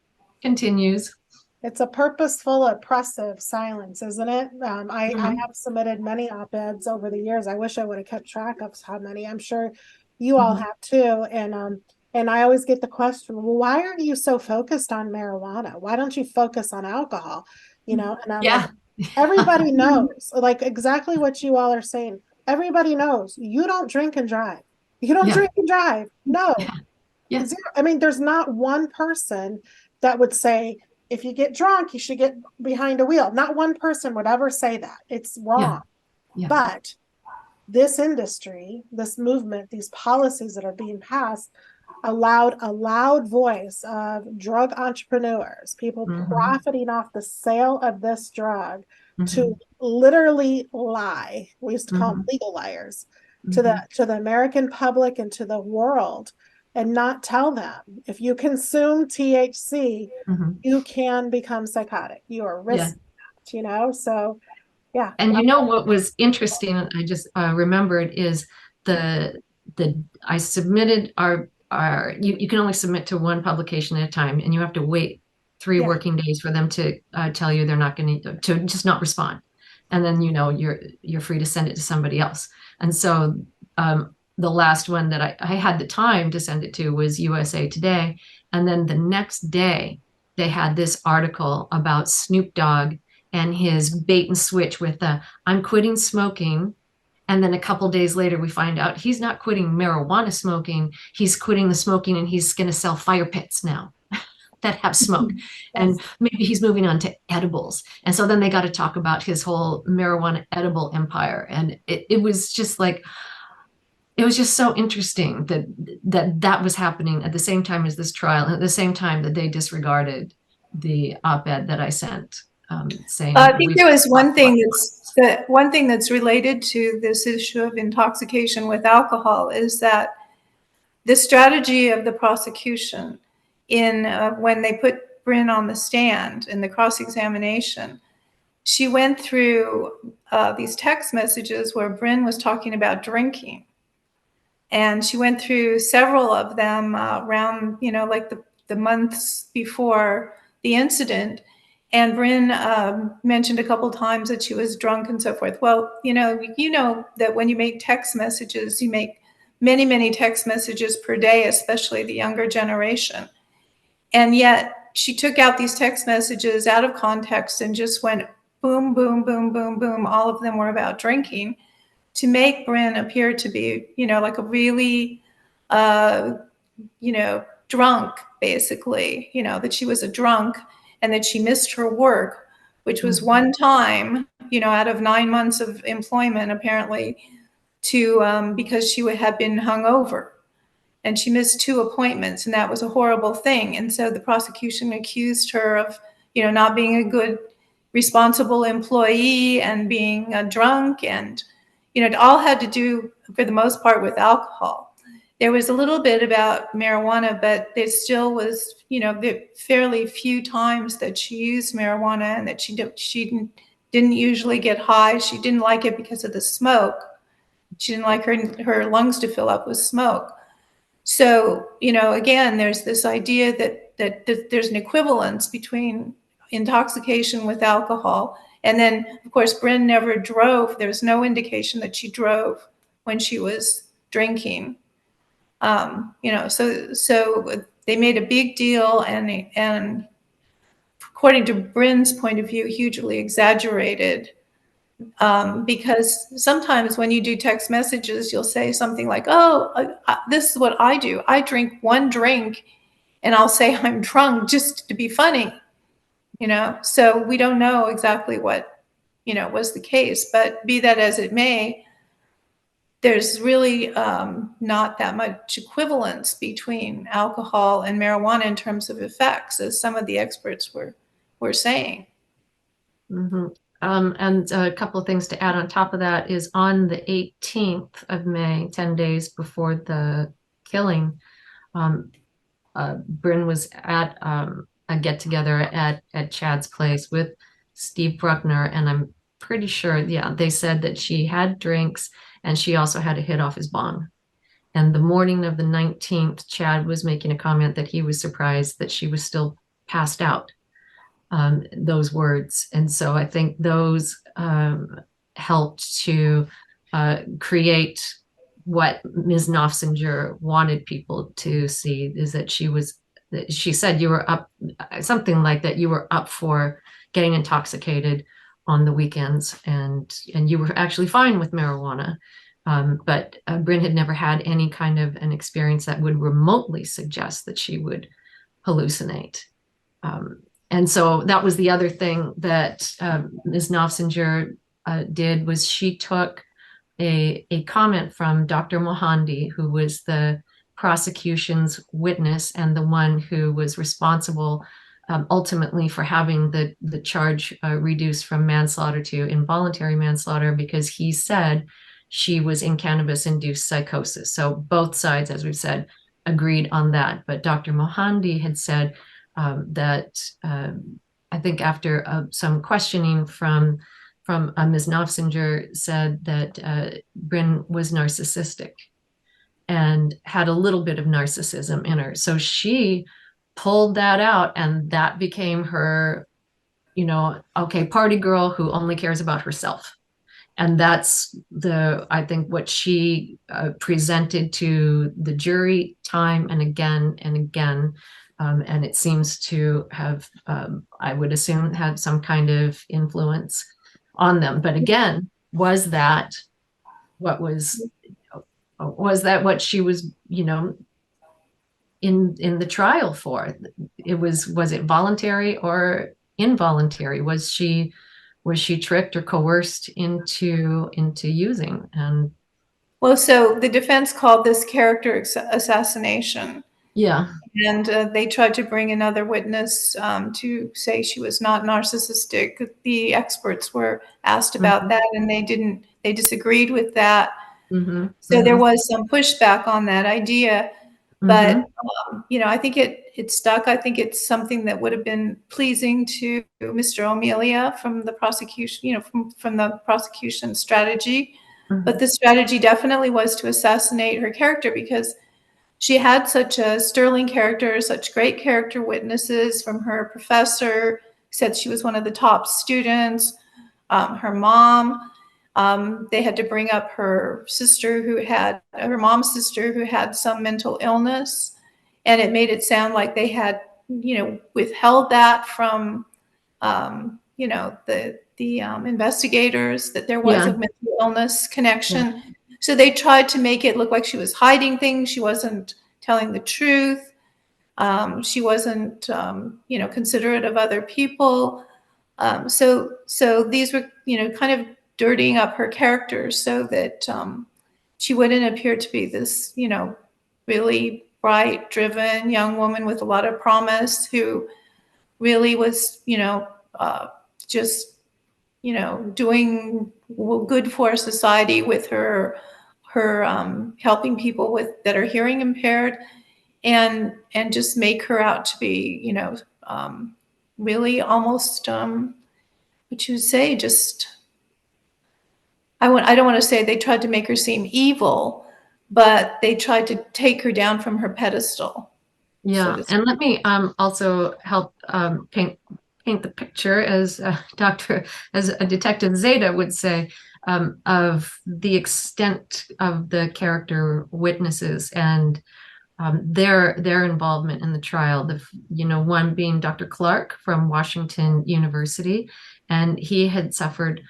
continues. It's a purposeful, oppressive silence, isn't it? I Mhm. have submitted many op-eds over the years. I wish I would have kept track of how many. I'm sure you all have too. And I always get the question, well, why are you so focused on marijuana? Why don't you focus on alcohol? And I'm Yeah. like, everybody knows, like exactly what you all are saying. Everybody knows you don't drink and drive. You don't Yeah. drink and drive. No. Yeah. Yeah. Zero. I mean, there's not one person that would say, if you get drunk, you should get behind a wheel. Not one person would ever say that. It's wrong. Yeah. But this industry, this movement, these policies that are being passed allowed a loud voice of drug entrepreneurs, people profiting off the sale of this drug, to literally lie. We used to call them legal liars to the American public and to the world, and not tell them, if you consume THC, you can become psychotic. You are risking that, so yeah. And what was interesting, I just remembered, is I submitted you can only submit to one publication at a time, and you have to wait 3 working days for them to tell you they're not going to just not respond. and then you're free to send it to somebody else. And so the last one that I had the time to send it to was USA Today, and then the next day they had this article about Snoop Dogg and his bait and switch with the "I'm quitting smoking." And then a couple days later, we find out he's not quitting marijuana smoking. He's quitting the smoking, and he's going to sell fire pits now that have smoke. Yes. And maybe he's moving on to edibles. And so then they got to talk about his whole marijuana edible empire. And it was just like, it was just so interesting that was happening at the same time as this trial, and at the same time that they disregarded the op-ed that I sent, saying. I think there was one thing that's related to this issue of intoxication with alcohol is that the strategy of the prosecution in when they put Bryn on the stand in the cross-examination, she went through these text messages where Bryn was talking about drinking. And she went through several of them around, like the months before the incident. And Bryn mentioned a couple times that she was drunk and so forth. Well, you know that when you make text messages, you make many, many text messages per day, especially the younger generation. And yet she took out these text messages out of context and just went boom, boom, boom, boom, boom. All of them were about drinking, to make Bryn appear to be, like a really, drunk, basically, that she was a drunk and that she missed her work, which was one time, out of 9 months of employment, apparently, because she had been hungover. And she missed 2 appointments, and that was a horrible thing. And so the prosecution accused her of, not being a good, responsible employee and being drunk, and it all had to do, for the most part, with alcohol. There was a little bit about marijuana, but there still was, fairly few times that she used marijuana, and that she didn't usually get high. She didn't like it because of the smoke. She didn't like her lungs to fill up with smoke. So, again, there's this idea that there's an equivalence between intoxication with alcohol. And then, of course, Bryn never drove. There's no indication that she drove when she was drinking. So they made a big deal, and according to Bryn's point of view, hugely exaggerated. Because sometimes when you do text messages, you'll say something like, "Oh, this is what I do. I drink 1 drink, and I'll say I'm drunk just to be funny." So we don't know exactly what, was the case. But be that as it may, there's really not that much equivalence between alcohol and marijuana in terms of effects, as some of the experts were saying. Mm-hmm. And a couple of things to add on top of that is on the 18th of May, 10 days before the killing, Bryn was at a get-together at Chad's place with Steve Bruckner, and I'm pretty sure, they said that she had drinks and she also had a hit off his bong. And the morning of the 19th, Chad was making a comment that he was surprised that she was still passed out. Those words. And so I think those helped to create what Ms. Knopfsinger wanted people to see, is that she said you were up, something like that, you were up for getting intoxicated on the weekends, and you were actually fine with marijuana. But Bryn had never had any kind of an experience that would remotely suggest that she would hallucinate. And so that was the other thing that Ms. Knopfsinger did, was she took a comment from Dr. Mohandi, who was the prosecution's witness and the one who was responsible ultimately for having the charge reduced from manslaughter to involuntary manslaughter, because he said she was in cannabis-induced psychosis. So both sides, as we've said, agreed on that. But Dr. Mohandi had said that I think after some questioning from Ms. Knopfsinger, said that Bryn was narcissistic and had a little bit of narcissism in her. So she pulled that out, and that became her okay, party girl who only cares about herself. And that's I think what she presented to the jury time and again and again. And it seems to have, I would assume, had some kind of influence on them. But again, was that what she was, in the trial for? Was it voluntary or involuntary? Was she tricked or coerced into using? And Well, so the defense called this character assassination. yeah. And they tried to bring another witness to say she was not narcissistic. The experts were asked about that, and they disagreed with that. So there was some pushback on that idea. But, I think it stuck. I think it's something that would have been pleasing to Mr. O'Melia from the prosecution, from the prosecution strategy. But the strategy definitely was to assassinate her character, because she had such a sterling character, such great character witnesses from her professor, said she was one of the top students, her mom. They had to bring up her mom's sister who had some mental illness. And it made it sound like they had, withheld that from, the investigators, that there was a mental illness connection. Yeah. So they tried to make it look like she was hiding things. She wasn't telling the truth. She wasn't, considerate of other people. So these were, kind of dirtying up her character so that she wouldn't appear to be this, really bright, driven young woman with a lot of promise, who really was, just, doing good for society with her helping people that are hearing impaired, and just make her out to be, really almost, what you would say, just, I don't want to say they tried to make her seem evil, but they tried to take her down from her pedestal. Yeah, so and let me also help paint the picture, as a Detective Zeta would say, of the extent of the character witnesses and their involvement in the trial. One being Dr. Clark from Washington University, and he had suffered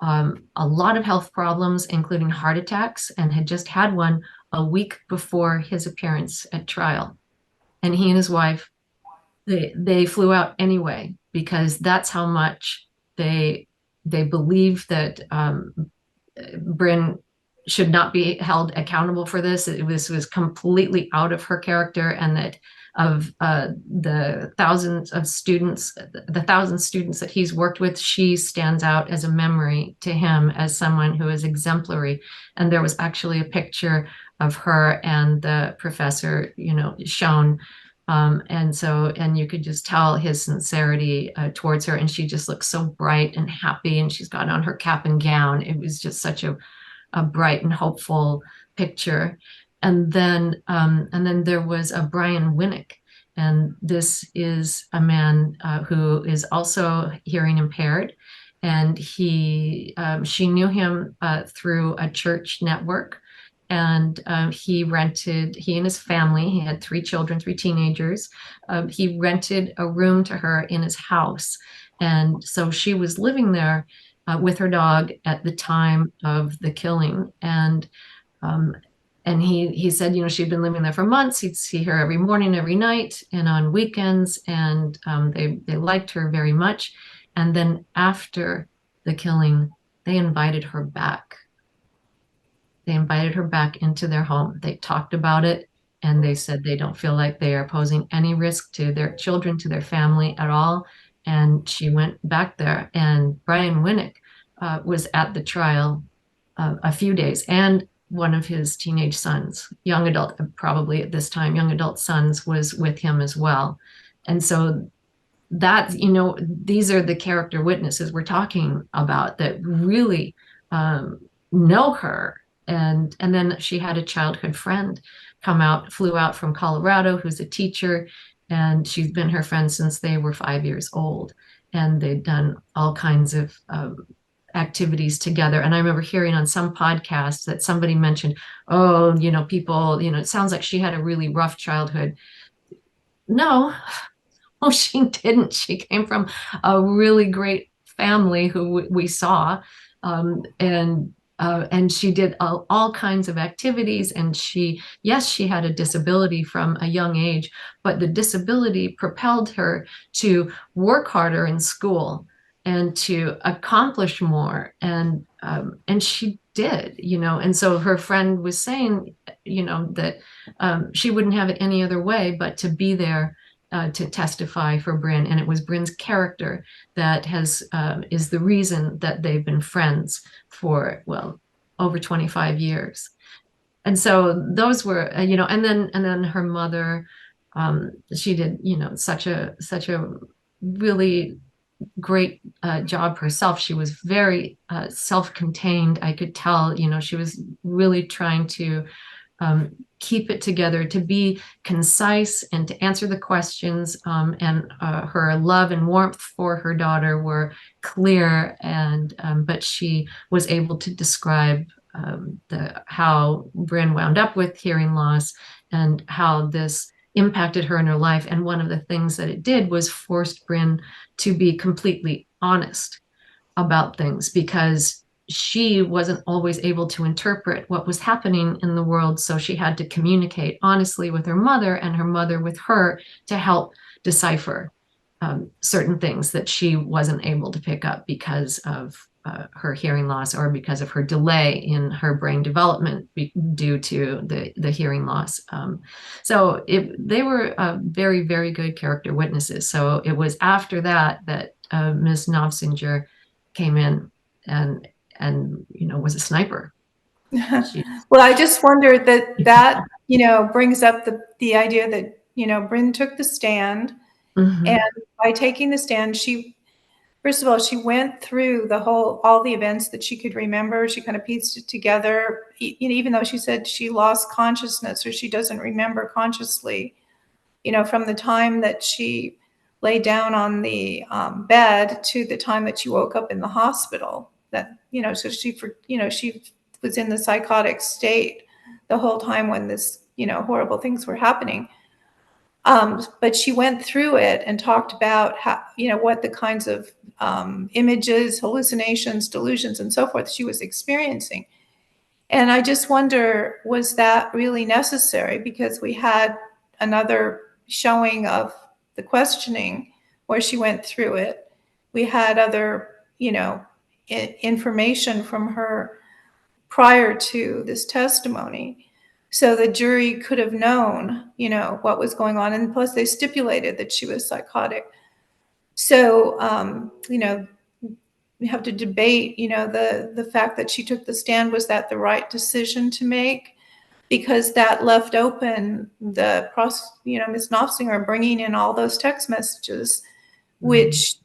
a lot of health problems, including heart attacks, and had just had one a week before his appearance at trial. And he and his wife, they flew out anyway, because that's how much they believe that Bryn should not be held accountable for this. It was completely out of her character, and that of the thousand students that he's worked with, she stands out as a memory to him as someone who is exemplary. And there was actually a picture of her and the professor, shown. And you could just tell his sincerity towards her. And she just looks so bright and happy, and she's got on her cap and gown. It was just such a bright and hopeful picture. And then there was a Brian Winnick, and this is a man who is also hearing impaired, and she knew him through a church network, and he and his family, he had 3 children, 3 teenagers. He rented a room to her in his house, and so she was living there with her dog at the time of the killing. And he said, she'd been living there for months. He'd see her every morning, every night, and on weekends, and they liked her very much. And then after the killing, they invited her back. They invited her back into their home. They talked about it, and they said they don't feel like they are posing any risk to their children, to their family at all. And she went back there, and Brian Winnick was at the trial a few days, and one of his teenage sons, young adult sons, was with him as well. And so that, these are the character witnesses we're talking about that really know her. And then she had a childhood friend flew out from Colorado, who's a teacher, and she's been her friend since they were 5 years old. and they'd done all kinds of activities together. And I remember hearing on some podcast that somebody mentioned, oh, people, it sounds like she had a really rough childhood. No, oh, she didn't. She came from a really great family who we saw, and she did all kinds of activities. And yes, she had a disability from a young age, but the disability propelled her to work harder in school and to accomplish more. And she did, And so her friend was saying, that she wouldn't have it any other way but to be there to testify for Bryn, and it was Bryn's character that is the reason that they've been friends for over 25 years. And so those were and then her mother, she did such a really great job herself. She was very self-contained. I could tell she was really trying to keep it together, to be concise and to answer the questions. And her love and warmth for her daughter were clear, but she was able to describe how Bryn wound up with hearing loss and how this impacted her in her life. And one of the things that it did was forced Bryn to be completely honest about things, because she wasn't always able to interpret what was happening in the world. So she had to communicate honestly with her mother, and her mother with her, to help decipher certain things that she wasn't able to pick up because of her hearing loss, or because of her delay in her brain development due to the hearing loss. So they were very, very good character witnesses. So it was after that Ms. Novsinger came in and was a sniper. Well, I just wondered that brings up the idea that Bryn took the stand, Mm-hmm. and by taking the stand, first of all, she went through all the events that she could remember. She kind of pieced it together, even though she said she lost consciousness, or she doesn't remember consciously, from the time that she lay down on the bed to the time that she woke up in the hospital. So she was in the psychotic state the whole time when this, horrible things were happening. But she went through it and talked about how, what the kinds of images, hallucinations, delusions, and so forth she was experiencing. And I just wonder, was that really necessary? Because we had another showing of the questioning where she went through it. We had other, information from her prior to this testimony. So the jury could have known, what was going on. And plus they stipulated that she was psychotic. So, we have to debate, the fact that she took the stand. Was that the right decision to make? Because that left open Ms. Knopfsinger bringing in all those text messages, which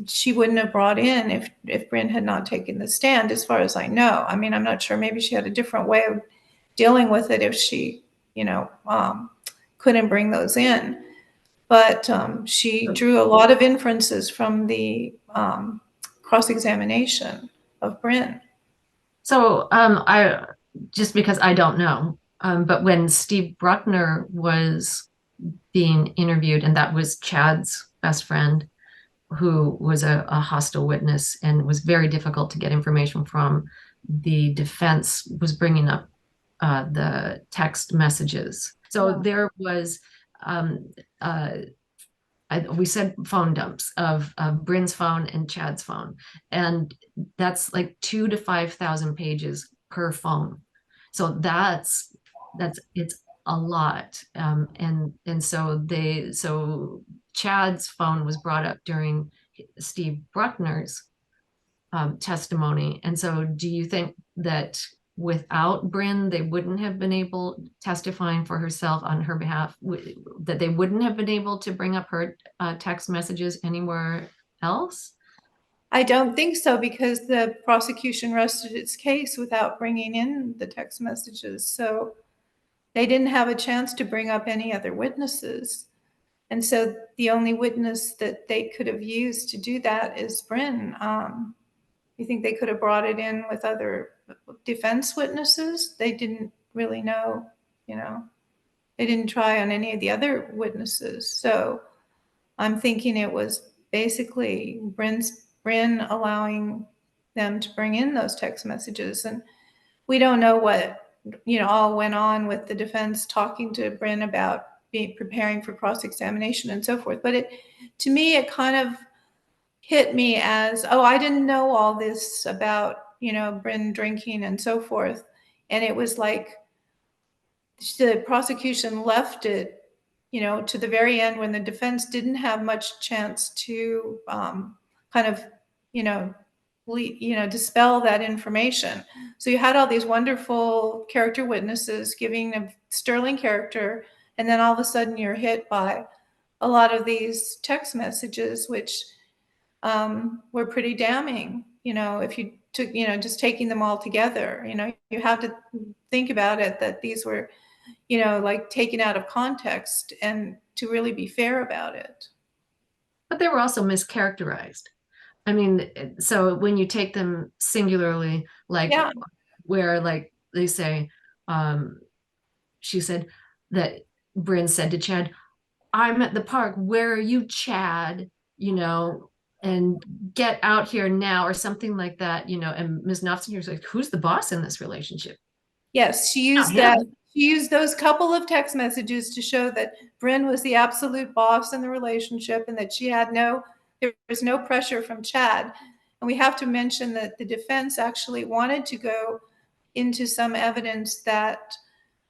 she wouldn't have brought in if Bryn had not taken the stand, as far as I know. I mean, I'm not sure. Maybe she had a different way of dealing with it if she, couldn't bring those in. But she drew a lot of inferences from the cross-examination of Bryn. So I just because I don't know, but when Steve Bruckner was being interviewed, and that was Chad's best friend, who was a hostile witness and was very difficult to get information from, the defense was bringing up the text messages. So there was we said phone dumps of Bryn's phone and Chad's phone, and that's like 2,000 to 5,000 pages per phone. So it's a lot, and so Chad's phone was brought up during Steve Bruckner's testimony. And so, do you think that without Bryn, they wouldn't have been able, testifying for herself on her behalf, that they wouldn't have been able to bring up her text messages anywhere else? I don't think so, because the prosecution rested its case without bringing in the text messages. So they didn't have a chance to bring up any other witnesses. And so the only witness that they could have used to do that is Bryn. You think they could have brought it in with other defense witnesses? They didn't really know, they didn't try on any of the other witnesses. So I'm thinking it was basically Bryn allowing them to bring in those text messages. And we don't know what, all went on with the defense talking to Bryn about preparing for cross-examination and so forth. But to me, it kind of hit me as, oh, I didn't know all this about, Bryn drinking and so forth. And it was like the prosecution left it, to the very end when the defense didn't have much chance to kind of, dispel that information. So you had all these wonderful character witnesses giving a sterling character, and then all of a sudden you're hit by a lot of these text messages, which were pretty damning. If you took, just taking them all together, you have to think about it that these were, like taken out of context, and to really be fair about it. But they were also mischaracterized. I mean, so when you take them singularly, like where like they say, she said that Bryn said to Chad, "I'm at the park. Where are you, Chad? And get out here now," or something like that, and Ms. Knopfson was like, who's the boss in this relationship? Yes, she used that. She used those couple of text messages to show that Bryn was the absolute boss in the relationship, and that there was no pressure from Chad. And we have to mention that the defense actually wanted to go into some evidence that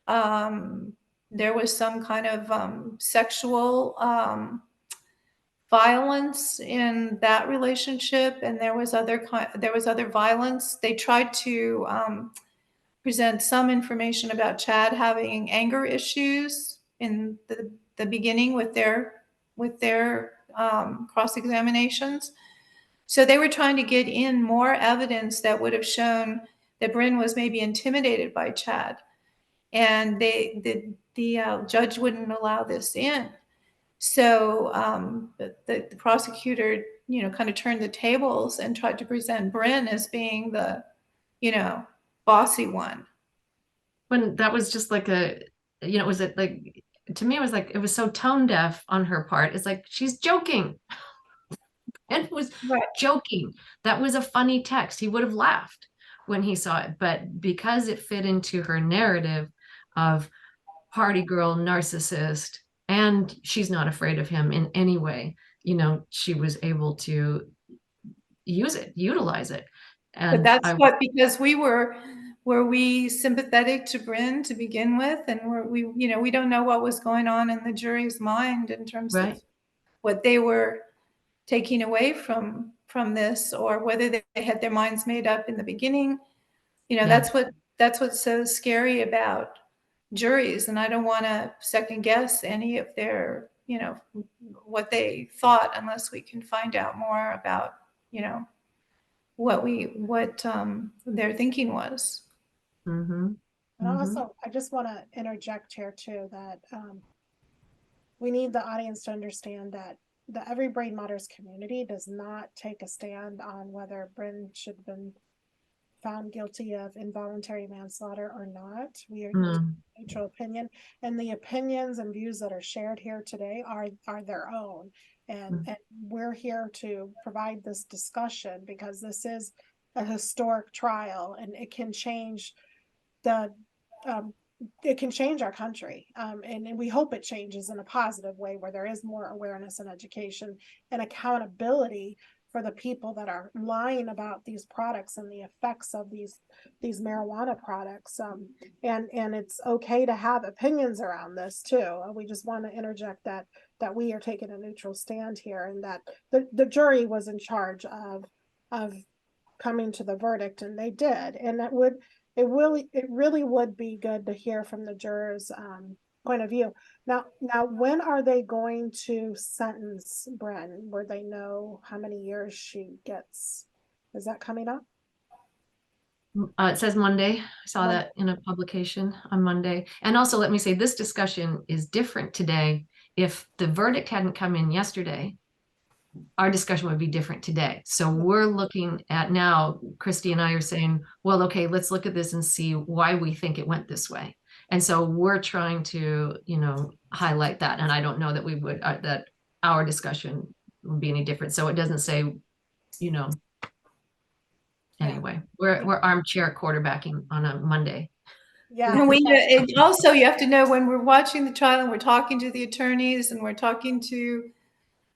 there was some kind of sexual violence in that relationship, and there was other violence. They tried to present some information about Chad having anger issues in the beginning with their cross-examinations. So they were trying to get in more evidence that would have shown that Bryn was maybe intimidated by Chad, and the judge wouldn't allow this in. So the prosecutor, kind of turned the tables and tried to present Bryn as being the, bossy one. When that was just like was it like, to me, it was like, it was so tone deaf on her part. It's like, she's joking. And it was joking. That was a funny text. He would have laughed when he saw it. But because it fit into her narrative of party girl, narcissist, and she's not afraid of him in any way, she was able to utilize it. And but that's because were we sympathetic to Bryn to begin with? And we don't know what was going on in the jury's mind in terms of what they were taking away from this, or whether they had their minds made up in the beginning. That's what's so scary about juries. And I don't want to second guess any of their, what they thought, unless we can find out more about, what their thinking was. Mm-hmm. And also, I just want to interject here too, that we need the audience to understand that the Every Brain Matters community does not take a stand on whether Bryn should have been found guilty of involuntary manslaughter or not. We are neutral opinion, and the opinions and views that are shared here today are their own. And we're here to provide this discussion because this is a historic trial, and it can change our country. And we hope it changes in a positive way, where there is more awareness and education and accountability for the people that are lying about these products and the effects of these marijuana products. And it's okay to have opinions around this too. We just want to interject that we are taking a neutral stand here, and that the jury was in charge of coming to the verdict, and they did. And it really would be good to hear from the jurors' point of view. Now, when are they going to sentence Bryn? Where they know how many years she gets? Is that coming up? It says Monday. I saw that in a publication on Monday. And also, let me say, this discussion is different today. if the verdict hadn't come in yesterday, our discussion would be different today. So we're looking at now, Christy and I are saying, well, okay, let's look at this and see why we think it went this way. And so we're trying to, highlight that. And I don't know that we would, that our discussion would be any different. So it doesn't say, anyway, we're armchair quarterbacking on a Monday. Yeah. And also you have to know, when we're watching the trial and we're talking to the attorneys and we're talking to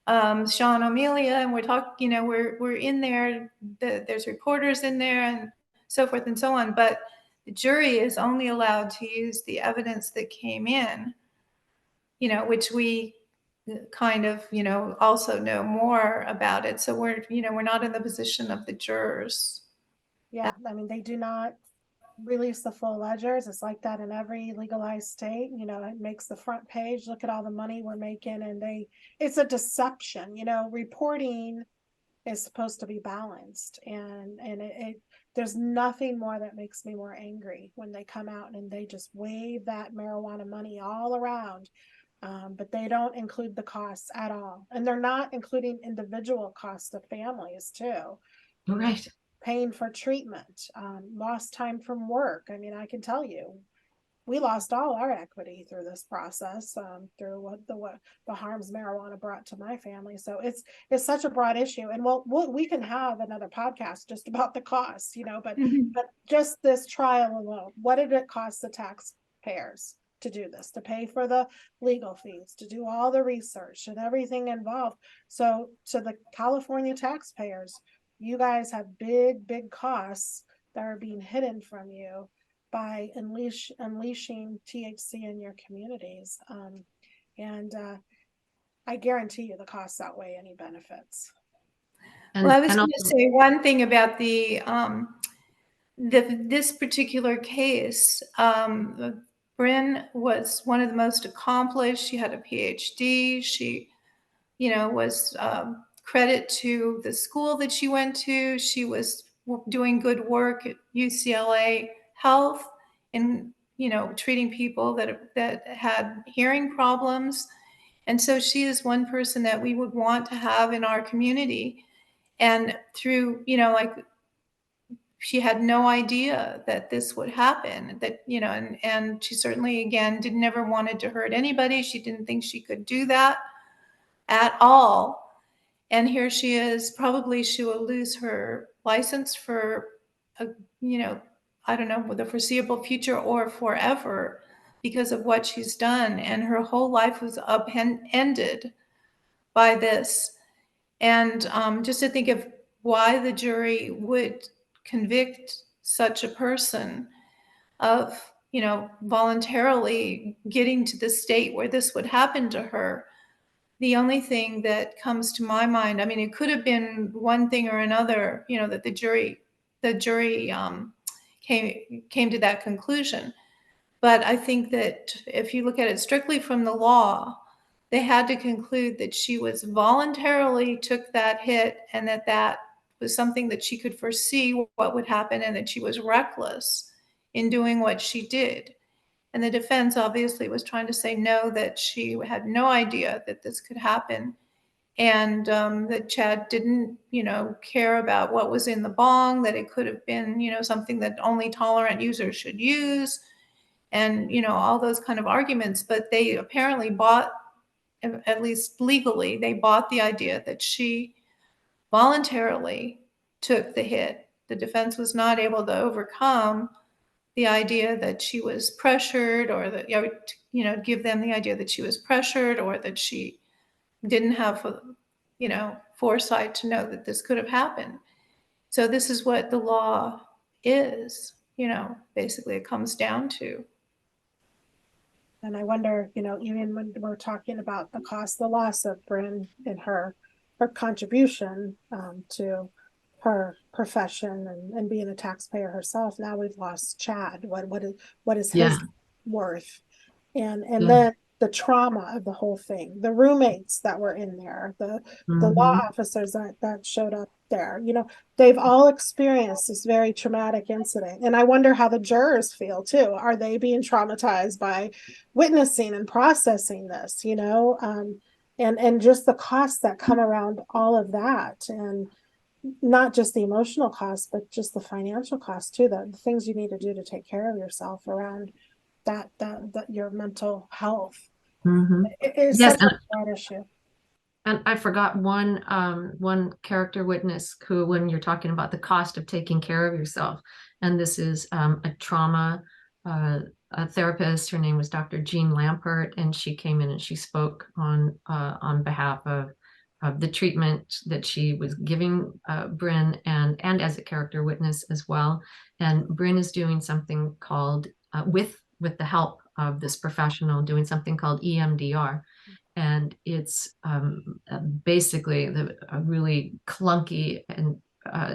Sean O'Melia, and we're talking, we're in there, there's reporters in there and so forth and so on, but the jury is only allowed to use the evidence that came in, which we kind of, also know more about it. So we're not in the position of the jurors. Yeah, I mean, they do not release the full ledgers. It's like that in every legalized state. It makes the front page, look at all the money we're making, and it's a deception. Reporting is supposed to be balanced, and there's nothing more that makes me more angry when they come out and they just wave that marijuana money all around. But they don't include the costs at all. And they're not including individual costs of families too. Right. Paying for treatment, lost time from work. I mean, I can tell you, we lost all our equity through this process, through what the harms marijuana brought to my family. So it's such a broad issue, and we can have another podcast just about the costs, but just this trial alone, what did it cost the taxpayers to do this, to pay for the legal fees, to do all the research and everything involved? So to the California taxpayers, you guys have big costs that are being hidden from you by unleashing THC in your communities. I guarantee you the costs outweigh any benefits. Well, I was going to say one thing about this particular case. Bryn was one of the most accomplished. She had a PhD. She, was credit to the school that she went to. She was doing good work at UCLA Health and, treating people that had hearing problems. And so she is one person that we would want to have in our community. And through, she had no idea that this would happen, that, and she certainly, again, never wanted to hurt anybody. She didn't think she could do that at all. And here she is, probably she will lose her license for, I don't know, the foreseeable future or forever because of what she's done. And her whole life was upended by this. And just to think of why the jury would convict such a person of, voluntarily getting to the state where this would happen to her. The only thing that comes to my mind, I mean, it could have been one thing or another, that the jury came to that conclusion. But I think that if you look at it strictly from the law, they had to conclude that she was voluntarily took that hit, and that was something that she could foresee what would happen, and that she was reckless in doing what she did. And the defense obviously was trying to say no, that she had no idea that this could happen. And that Chad didn't, care about what was in the bong, that it could have been, something that only tolerant users should use. And, all those kind of arguments. But they apparently bought, at least legally, they bought the idea that she voluntarily took the hit. The defense was not able to overcome the idea that she was pressured, or that, give them the idea that she was pressured, or that she didn't have, foresight to know that this could have happened. So this is what the law is, basically it comes down to. And I wonder, even when we're talking about the loss of Bryn and her contribution to her profession and being a taxpayer herself. Now we've lost Chad. What is his worth? And then the trauma of the whole thing, the roommates that were in there, the law officers that showed up there, they've all experienced this very traumatic incident. And I wonder how the jurors feel too. Are they being traumatized by witnessing and processing this, and just the costs that come around all of that, and not just the emotional costs, but just the financial costs too, the things you need to do to take care of yourself around that your mental health. It is Yes, such a broad issue. and I forgot one character witness who, when you're talking about the cost of taking care of yourself, and this is a trauma a therapist. Her name was Dr. Jean Lampert, and she came in and she spoke on behalf of the treatment that she was giving Bryn, and as a character witness as well. And Bryn is doing something called with the help of this professional, doing something called EMDR. And it's basically a really clunky and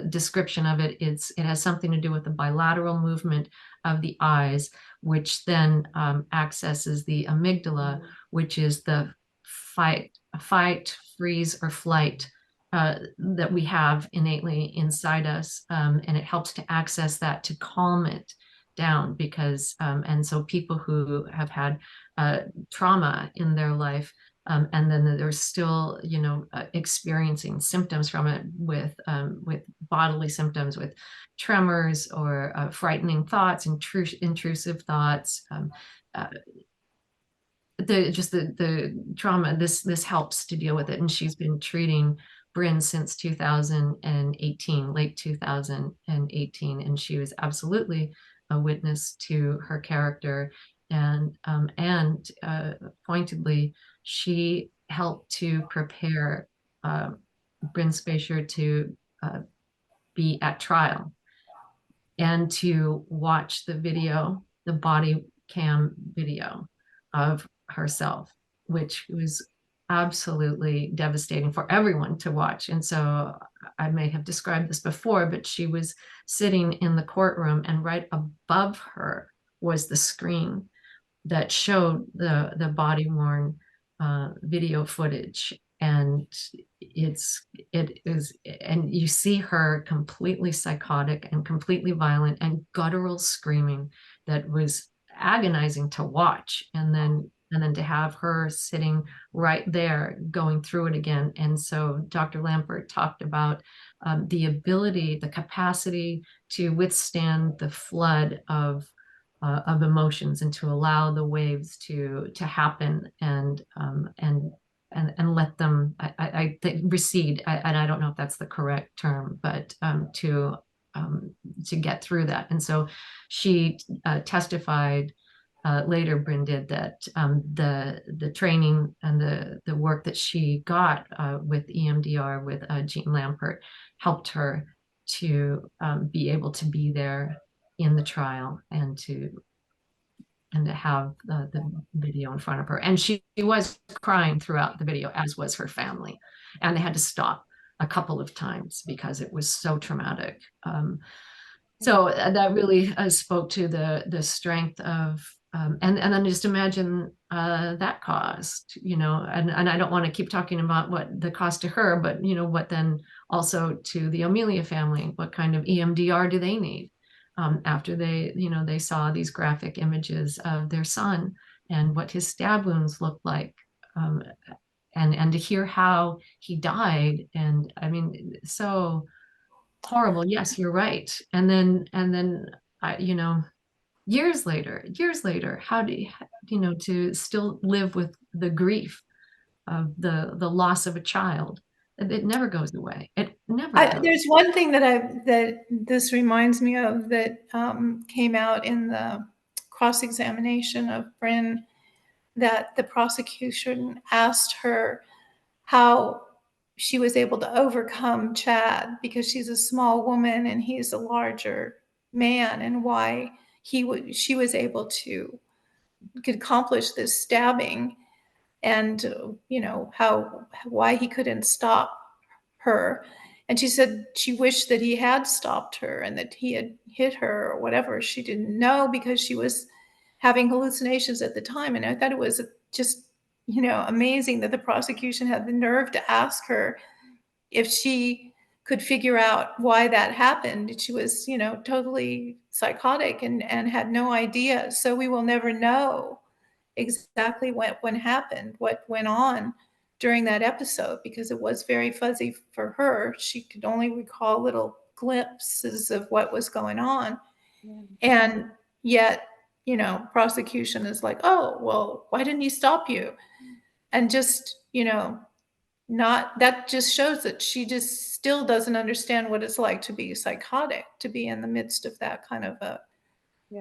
description of it. It has something to do with the bilateral movement of the eyes, which then accesses the amygdala, which is the fight, freeze, or flight that we have innately inside us. And it helps to access that, to calm it down, because and so people who have had trauma in their life, and then they're still, experiencing symptoms from it, with bodily symptoms, with tremors, or frightening thoughts, intrusive thoughts. The trauma, this helps to deal with it. And she's been treating Bryn since 2018, late 2018, and she was absolutely a witness to her character. And pointedly, she helped to prepare Bryn Spejcher to be at trial, and to watch the video, the body cam video of herself, which was absolutely devastating for everyone to watch. And so I may have described this before, but she was sitting in the courtroom, and right above her was the screen that showed the body worn video footage. And it is, and you see her completely psychotic and completely violent and guttural screaming that was agonizing to watch. And then to have her sitting right there going through it again. And so Dr. Lampert talked about the ability, the capacity to withstand the flood of emotions, and to allow the waves to happen, and let them I think recede. And I don't know if that's the correct term, but to get through that. And so she testified later, Bryn did, that the training and the work that she got with EMDR with Jean Lampert helped her to be able to be there in the trial, and to have the video in front of her. And she was crying throughout the video, as was her family, and they had to stop a couple of times because it was so traumatic. So that really spoke to the strength of and then just imagine that cost, and I don't want to keep talking about what the cost to her, but what then also to the O'Melia family. What kind of EMDR do they need after they saw these graphic images of their son and what his stab wounds looked like, and to hear how he died. And I mean, so horrible. Yes, you're right. And then years later, how do to still live with the grief of the loss of a child? It never goes away. It never goes. There's one thing that this reminds me of that came out in the cross-examination of Bryn, that the prosecution asked her how she was able to overcome Chad, because she's a small woman and he's a larger man, and why she was able to accomplish this stabbing, and why he couldn't stop her. And she said she wished that he had stopped her and that he had hit her or whatever. She didn't know, because she was having hallucinations at the time. And I thought it was just, amazing that the prosecution had the nerve to ask her if she could figure out why that happened. She was, totally psychotic and had no idea. So we will never know exactly what happened, what went on during that episode, because it was very fuzzy for her. She could only recall little glimpses of what was going on. Yeah. And yet, prosecution is like, oh, well, why didn't he stop you? And just, not, that just shows that she just still doesn't understand what it's like to be psychotic, to be in the midst of that kind of a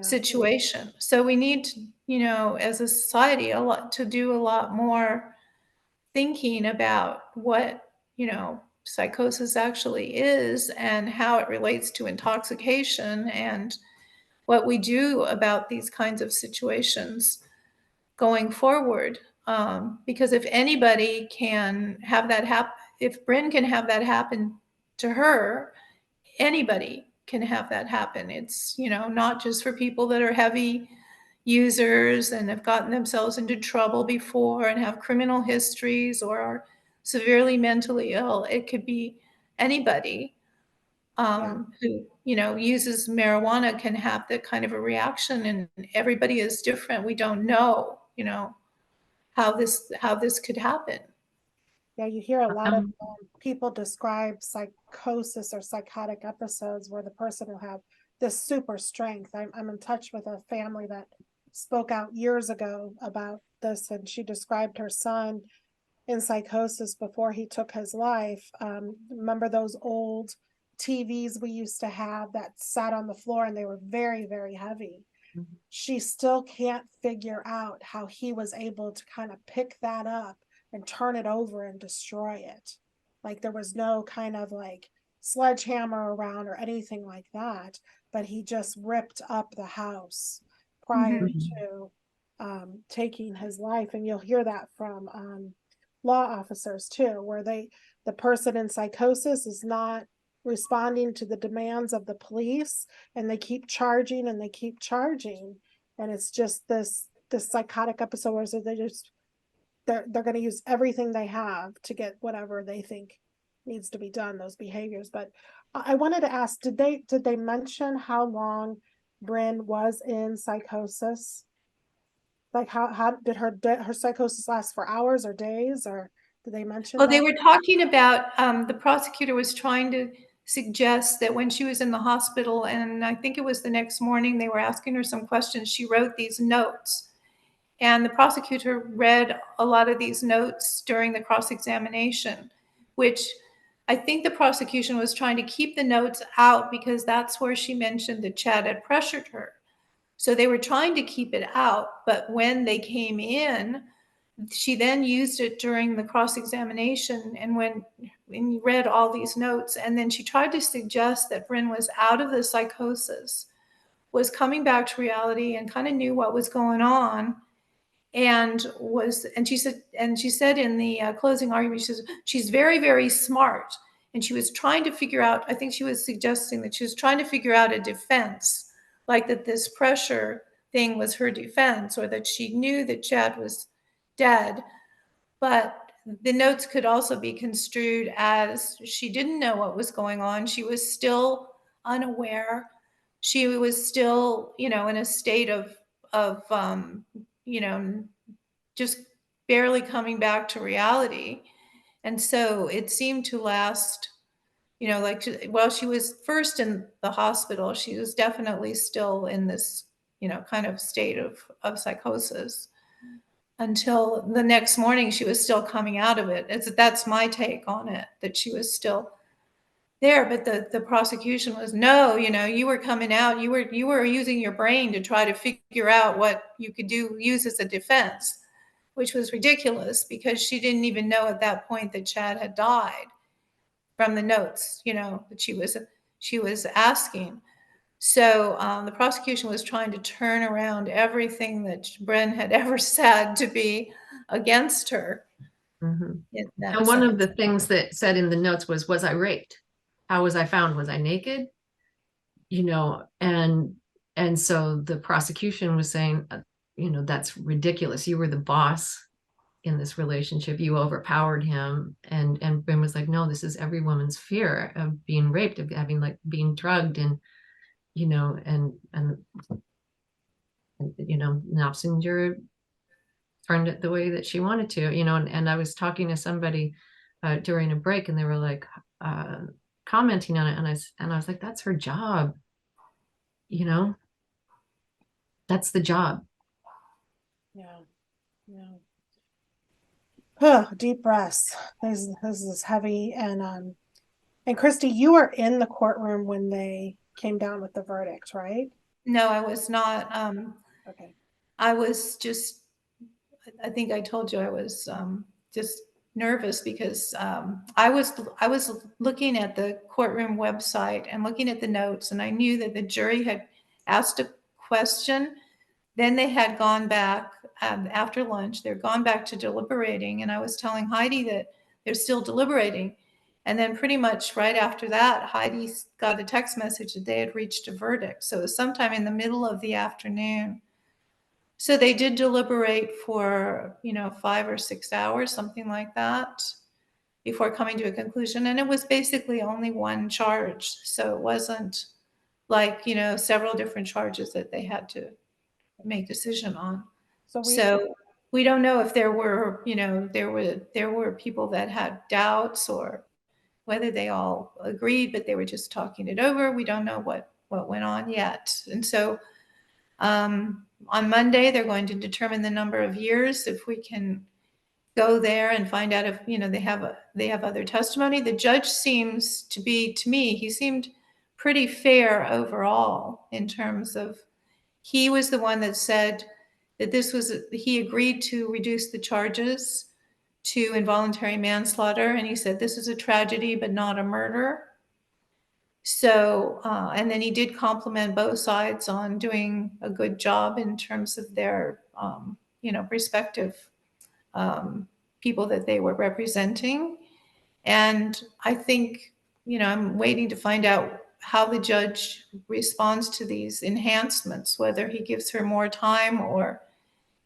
situation. So we need to, as a society, to do a lot more thinking about what, psychosis actually is and how it relates to intoxication, and what we do about these kinds of situations going forward. Because if anybody can have that happen, if Bryn can have that happen to her, anybody can have that happen. It's, not just for people that are heavy users and have gotten themselves into trouble before and have criminal histories or are severely mentally ill. It could be anybody who, uses marijuana can have that kind of a reaction, and everybody is different. We don't know, how this could happen. Yeah, you hear a lot of people describe psychosis or psychotic episodes where the person will have this super strength. I'm in touch with a family that spoke out years ago about this, and she described her son in psychosis before he took his life. Remember those old TVs we used to have that sat on the floor, and they were very, very heavy. Mm-hmm. She still can't figure out how he was able to kind of pick that up and turn it over and destroy it. Like there was no kind of like sledgehammer around or anything like that, but he just ripped up the house prior to taking his life. And you'll hear that from law officers too, where the person in psychosis is not responding to the demands of the police, and they keep charging and they keep charging, and it's just this psychotic episode where they're going to use everything they have to get whatever they think needs to be done, those behaviors. But I wanted to ask, did they mention how long Bryn was in psychosis? Like how did her psychosis last, for hours or days, or did they mention Well, that? they were talking about, the prosecutor was trying to suggest that when she was in the hospital, and I think it was the next morning, they were asking her some questions, she wrote these notes. And the prosecutor read a lot of these notes during the cross-examination, which I think the prosecution was trying to keep the notes out because that's where she mentioned that Chad had pressured her. So they were trying to keep it out, but when they came in, she then used it during the cross-examination and when you read all these notes, and then she tried to suggest that Bryn was out of the psychosis, was coming back to reality and kind of knew what was going on, and she said in the closing argument, she says she's very, very smart, and she was trying to figure out, I think she was suggesting that she was trying to figure out a defense, like that this pressure thing was her defense, or that she knew that Chad was dead. But the notes could also be construed as she didn't know what was going on. She was still unaware. She was still, in a state of just barely coming back to reality. And so it seemed to last, while she was first in the hospital, she was definitely still in this, kind of state of psychosis until the next morning. She was still coming out of it. That's my take on it, that she was still there. But the prosecution was, no, you were coming out, you were using your brain to try to figure out what you could use as a defense, which was ridiculous because she didn't even know at that point that Chad had died from the notes, that she was asking. So the prosecution was trying to turn around everything that Bryn had ever said to be against her. Mm-hmm. And one of the things that said in the notes was I raped? How was I found? Was I naked? And so the prosecution was saying that's ridiculous. You were the boss in this relationship. You overpowered him. And Bryn was like, no, this is every woman's fear of being raped, of having being drugged, and Knopfsinger turned it the way that she wanted to, and I was talking to somebody during a break, and they were like commenting on it, and I was like, that's her job, that's the job. Yeah. Oh, deep breaths. This is heavy. And Christy, you were in the courtroom when they came down with the verdict, right? No, I was not. Okay. I was just, I think I told you I was just nervous because I was looking at the courtroom website and looking at the notes, and I knew that the jury had asked a question. Then they had gone back after lunch. They're gone back to deliberating, and I was telling Heidi that they're still deliberating. And then pretty much right after that, Heidi got a text message that they had reached a verdict. So it was sometime in the middle of the afternoon. So they did deliberate for, 5 or 6 hours, something like that, before coming to a conclusion. And it was basically only one charge. So it wasn't like, several different charges that they had to make decision on. So we don't know if there were, there were people that had doubts, or whether they all agreed, but they were just talking it over. We don't know what went on yet. And so on Monday, they're going to determine the number of years, if we can go there and find out if, they have other testimony. The judge seems to be, to me, he seemed pretty fair overall, in terms of, he was the one that said that he agreed to reduce the charges to involuntary manslaughter. And he said, this is a tragedy, but not a murder. So, and then he did compliment both sides on doing a good job in terms of their, respective people that they were representing. And I think, I'm waiting to find out how the judge responds to these enhancements, whether he gives her more time or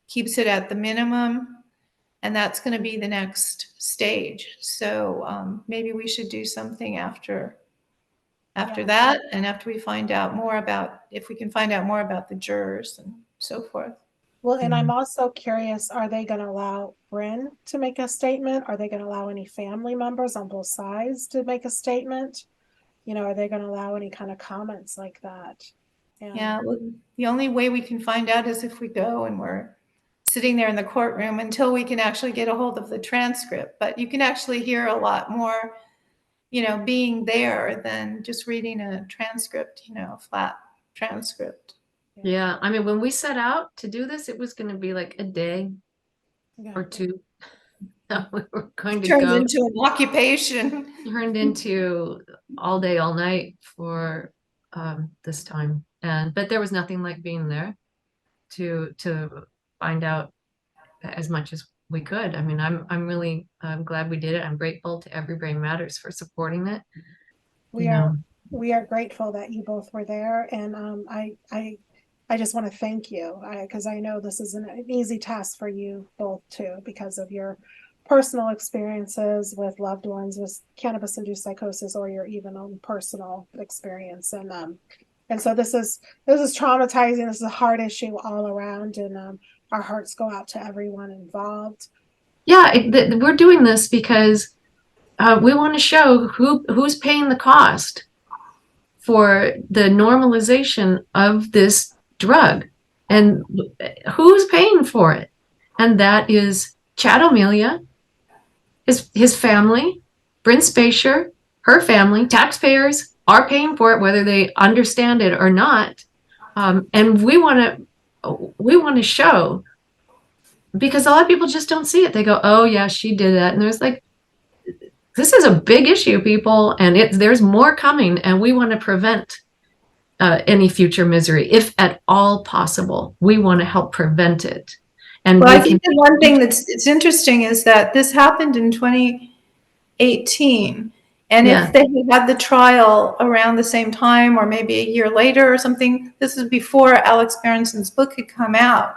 keeps it at the minimum. And that's going to be the next stage. So maybe we should do something after that, and after we find out more about, if we can find out more about the jurors and so forth. Well, and I'm also curious, are they going to allow Bryn to make a statement? Are they going to allow any family members on both sides to make a statement? Are they going to allow any kind of comments like that? Yeah, well, the only way we can find out is if we go and we're sitting there in the courtroom, until we can actually get a hold of the transcript. But you can actually hear a lot more, being there than just reading a transcript, flat transcript. Yeah. I mean, when we set out to do this, it was going to be like a day or two. We were going to Turned into an occupation. Turned into all day, all night for this time. But there was nothing like being there to find out as much as we could. I mean, I'm really glad we did it. I'm grateful to Every Brain Matters for supporting it. We are grateful that you both were there, and I just want to thank you, because I know this isn't an easy task for you both too, because of your personal experiences with loved ones with cannabis-induced psychosis, or your even own personal experience. And so this is traumatizing. This is a hard issue all around, and our hearts go out to everyone involved. Yeah, we're doing this because we want to show who's paying the cost for the normalization of this drug, and who's paying for it. And that is Chad O'Melia, his family, Bryn Spejcher, her family. Taxpayers are paying for it, whether they understand it or not. And we want to show, because a lot of people just don't see it. They go, oh yeah, she did that. And there's like, this is a big issue, people, and there's more coming, and we want to prevent any future misery, if at all possible. We want to help prevent it. And well, I think the one thing it's interesting is that this happened in 2018. And if they had the trial around the same time, or maybe a year later or something, this is before Alex Berenson's book had come out.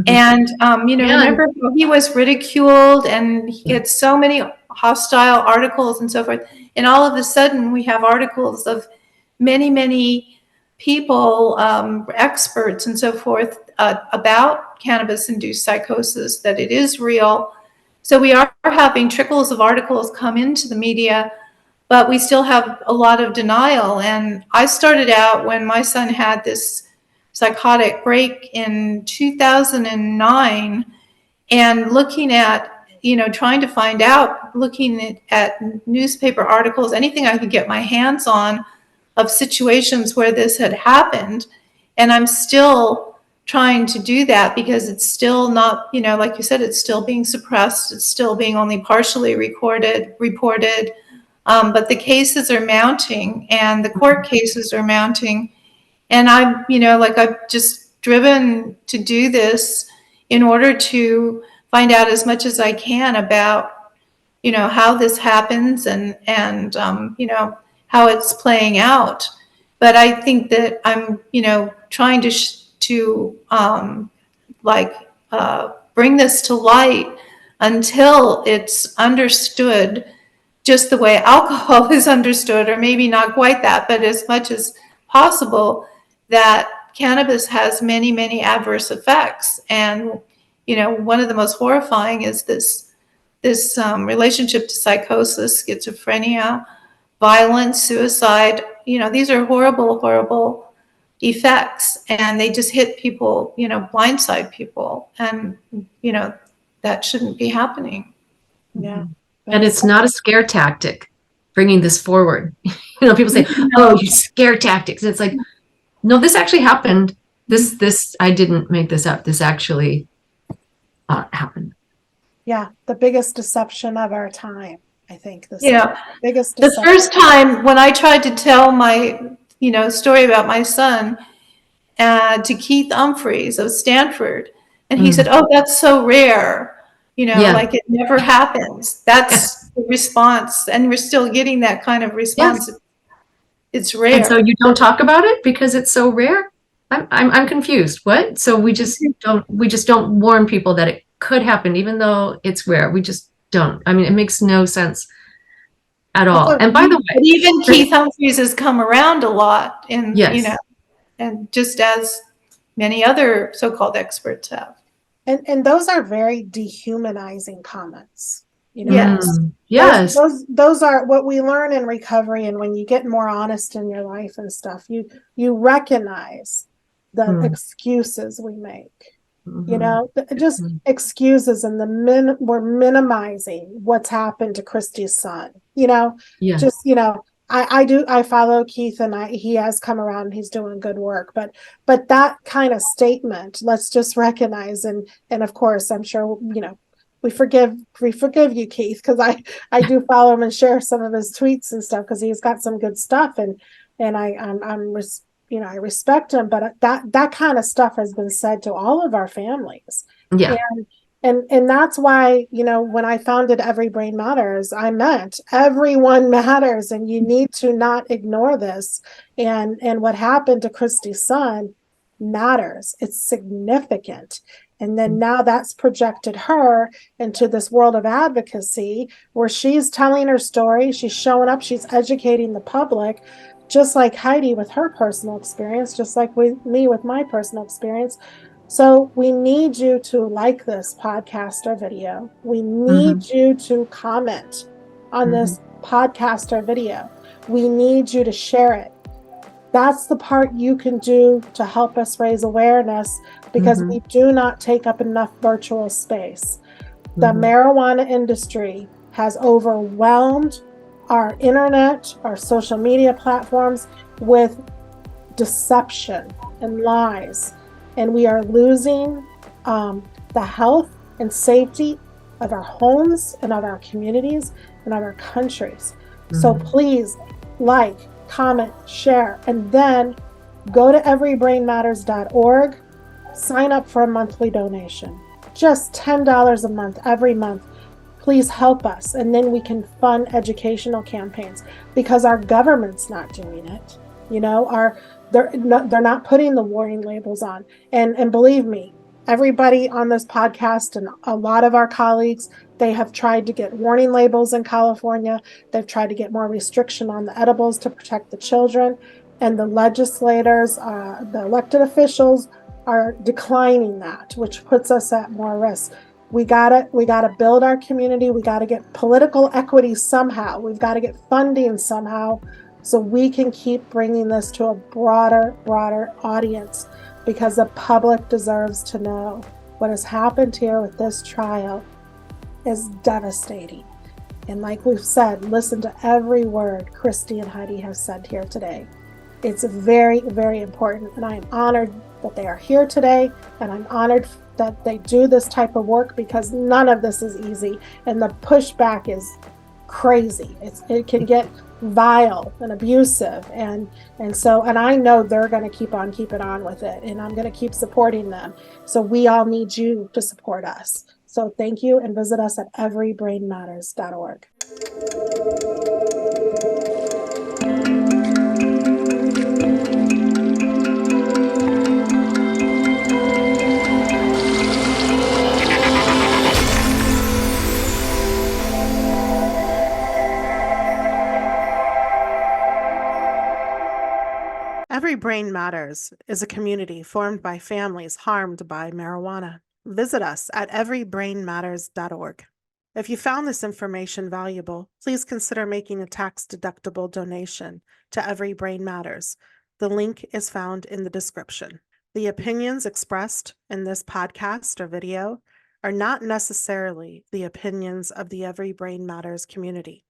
And, remember how he was ridiculed and he gets so many hostile articles and so forth. And all of a sudden we have articles of many, many people, experts and so forth, about cannabis-induced psychosis, that it is real. So we are having trickles of articles come into the media, but we still have a lot of denial. And I started out when my son had this psychotic break in 2009 and looking at, trying to find out, looking at newspaper articles, anything I could get my hands on of situations where this had happened. And I'm still trying to do that because it's still not, like you said, it's still being suppressed. It's still being only partially reported. But the cases are mounting and the court cases are mounting. And I've just driven to do this in order to find out as much as I can about, how this happens and how it's playing out. But I think that I'm, trying to bring this to light until it's understood just the way alcohol is understood, or maybe not quite that, but as much as possible, that cannabis has many, many adverse effects. And, one of the most horrifying is this relationship to psychosis, schizophrenia, violence, suicide. These are horrible, horrible effects, and they just hit people, blindside people. And, that shouldn't be happening. Yeah. And it's not a scare tactic, bringing this forward. People say, oh, you scare tactics. It's like, no, this actually happened. This, I didn't make this up. This actually happened. Yeah. The biggest deception of our time, I think. Biggest deception. The first time when I tried to tell my, story about my son to Keith Humphreys of Stanford, and he said, oh, that's so rare. Like it never happens. That's the response. And we're still getting that kind of response. Yes. It's rare. And so you don't talk about it because it's so rare? I'm confused. What? So we just don't warn people that it could happen, even though it's rare. We just don't. I mean, it makes no sense at all. And by the way, even Keith Humphreys has come around a lot in, and just as many other so-called experts have. And those are very dehumanizing comments. Yes. Those are what we learn in recovery. And when you get more honest in your life and stuff, you recognize the excuses we make, just excuses, and we're minimizing what's happened to Christy's son, I follow Keith, and he has come around and he's doing good work, but that kind of statement, let's just recognize, and of course, I'm sure, we forgive you, Keith, because I do follow him and share some of his tweets and stuff, because he's got some good stuff, and I respect him, but that kind of stuff has been said to all of our families. Yeah. And that's why, when I founded Every Brain Matters, I meant everyone matters, and you need to not ignore this. And what happened to Christy's son matters. It's significant. And then now that's projected her into this world of advocacy where she's telling her story. She's showing up. She's educating the public, just like Heidi with her personal experience, just like me with my personal experience. So we need you to like this podcast or video. We need you to comment on this podcast or video. We need you to share it. That's the part you can do to help us raise awareness, because we do not take up enough virtual space. The marijuana industry has overwhelmed our internet, our social media platforms with deception and lies. And we are losing the health and safety of our homes and of our communities and of our countries. So please like, comment, share, and then go to everybrainmatters.org, sign up for a monthly donation. Just $10 a month, every month. Please help us. And then we can fund educational campaigns, because our government's not doing it. They're not putting the warning labels on. And believe me, Everybody on this podcast and a lot of our colleagues, they have tried to get warning labels in California. They've tried to get more restriction on the edibles to protect the children. And the legislators, the elected officials are declining that, which puts us at more risk. We gotta build our community. We gotta get political equity somehow. We've got to get funding somehow so we can keep bringing this to a broader audience, because the public deserves to know what has happened here with this trial is devastating. And like we've said, listen to every word Christy and Heidi have said here today. It's very, very important. And I'm honored that they are here today. And I'm honored that they do this type of work, because none of this is easy. And the pushback is crazy. It can get vile and abusive. And I know they're going to keep on keeping on with it. And I'm going to keep supporting them. So we all need you to support us. So thank you, and visit us at everybrainmatters.org. Every Brain Matters is a community formed by families harmed by marijuana. Visit us at everybrainmatters.org. If you found this information valuable, please consider making a tax-deductible donation to Every Brain Matters. The link is found in the description. The opinions expressed in this podcast or video are not necessarily the opinions of the Every Brain Matters community.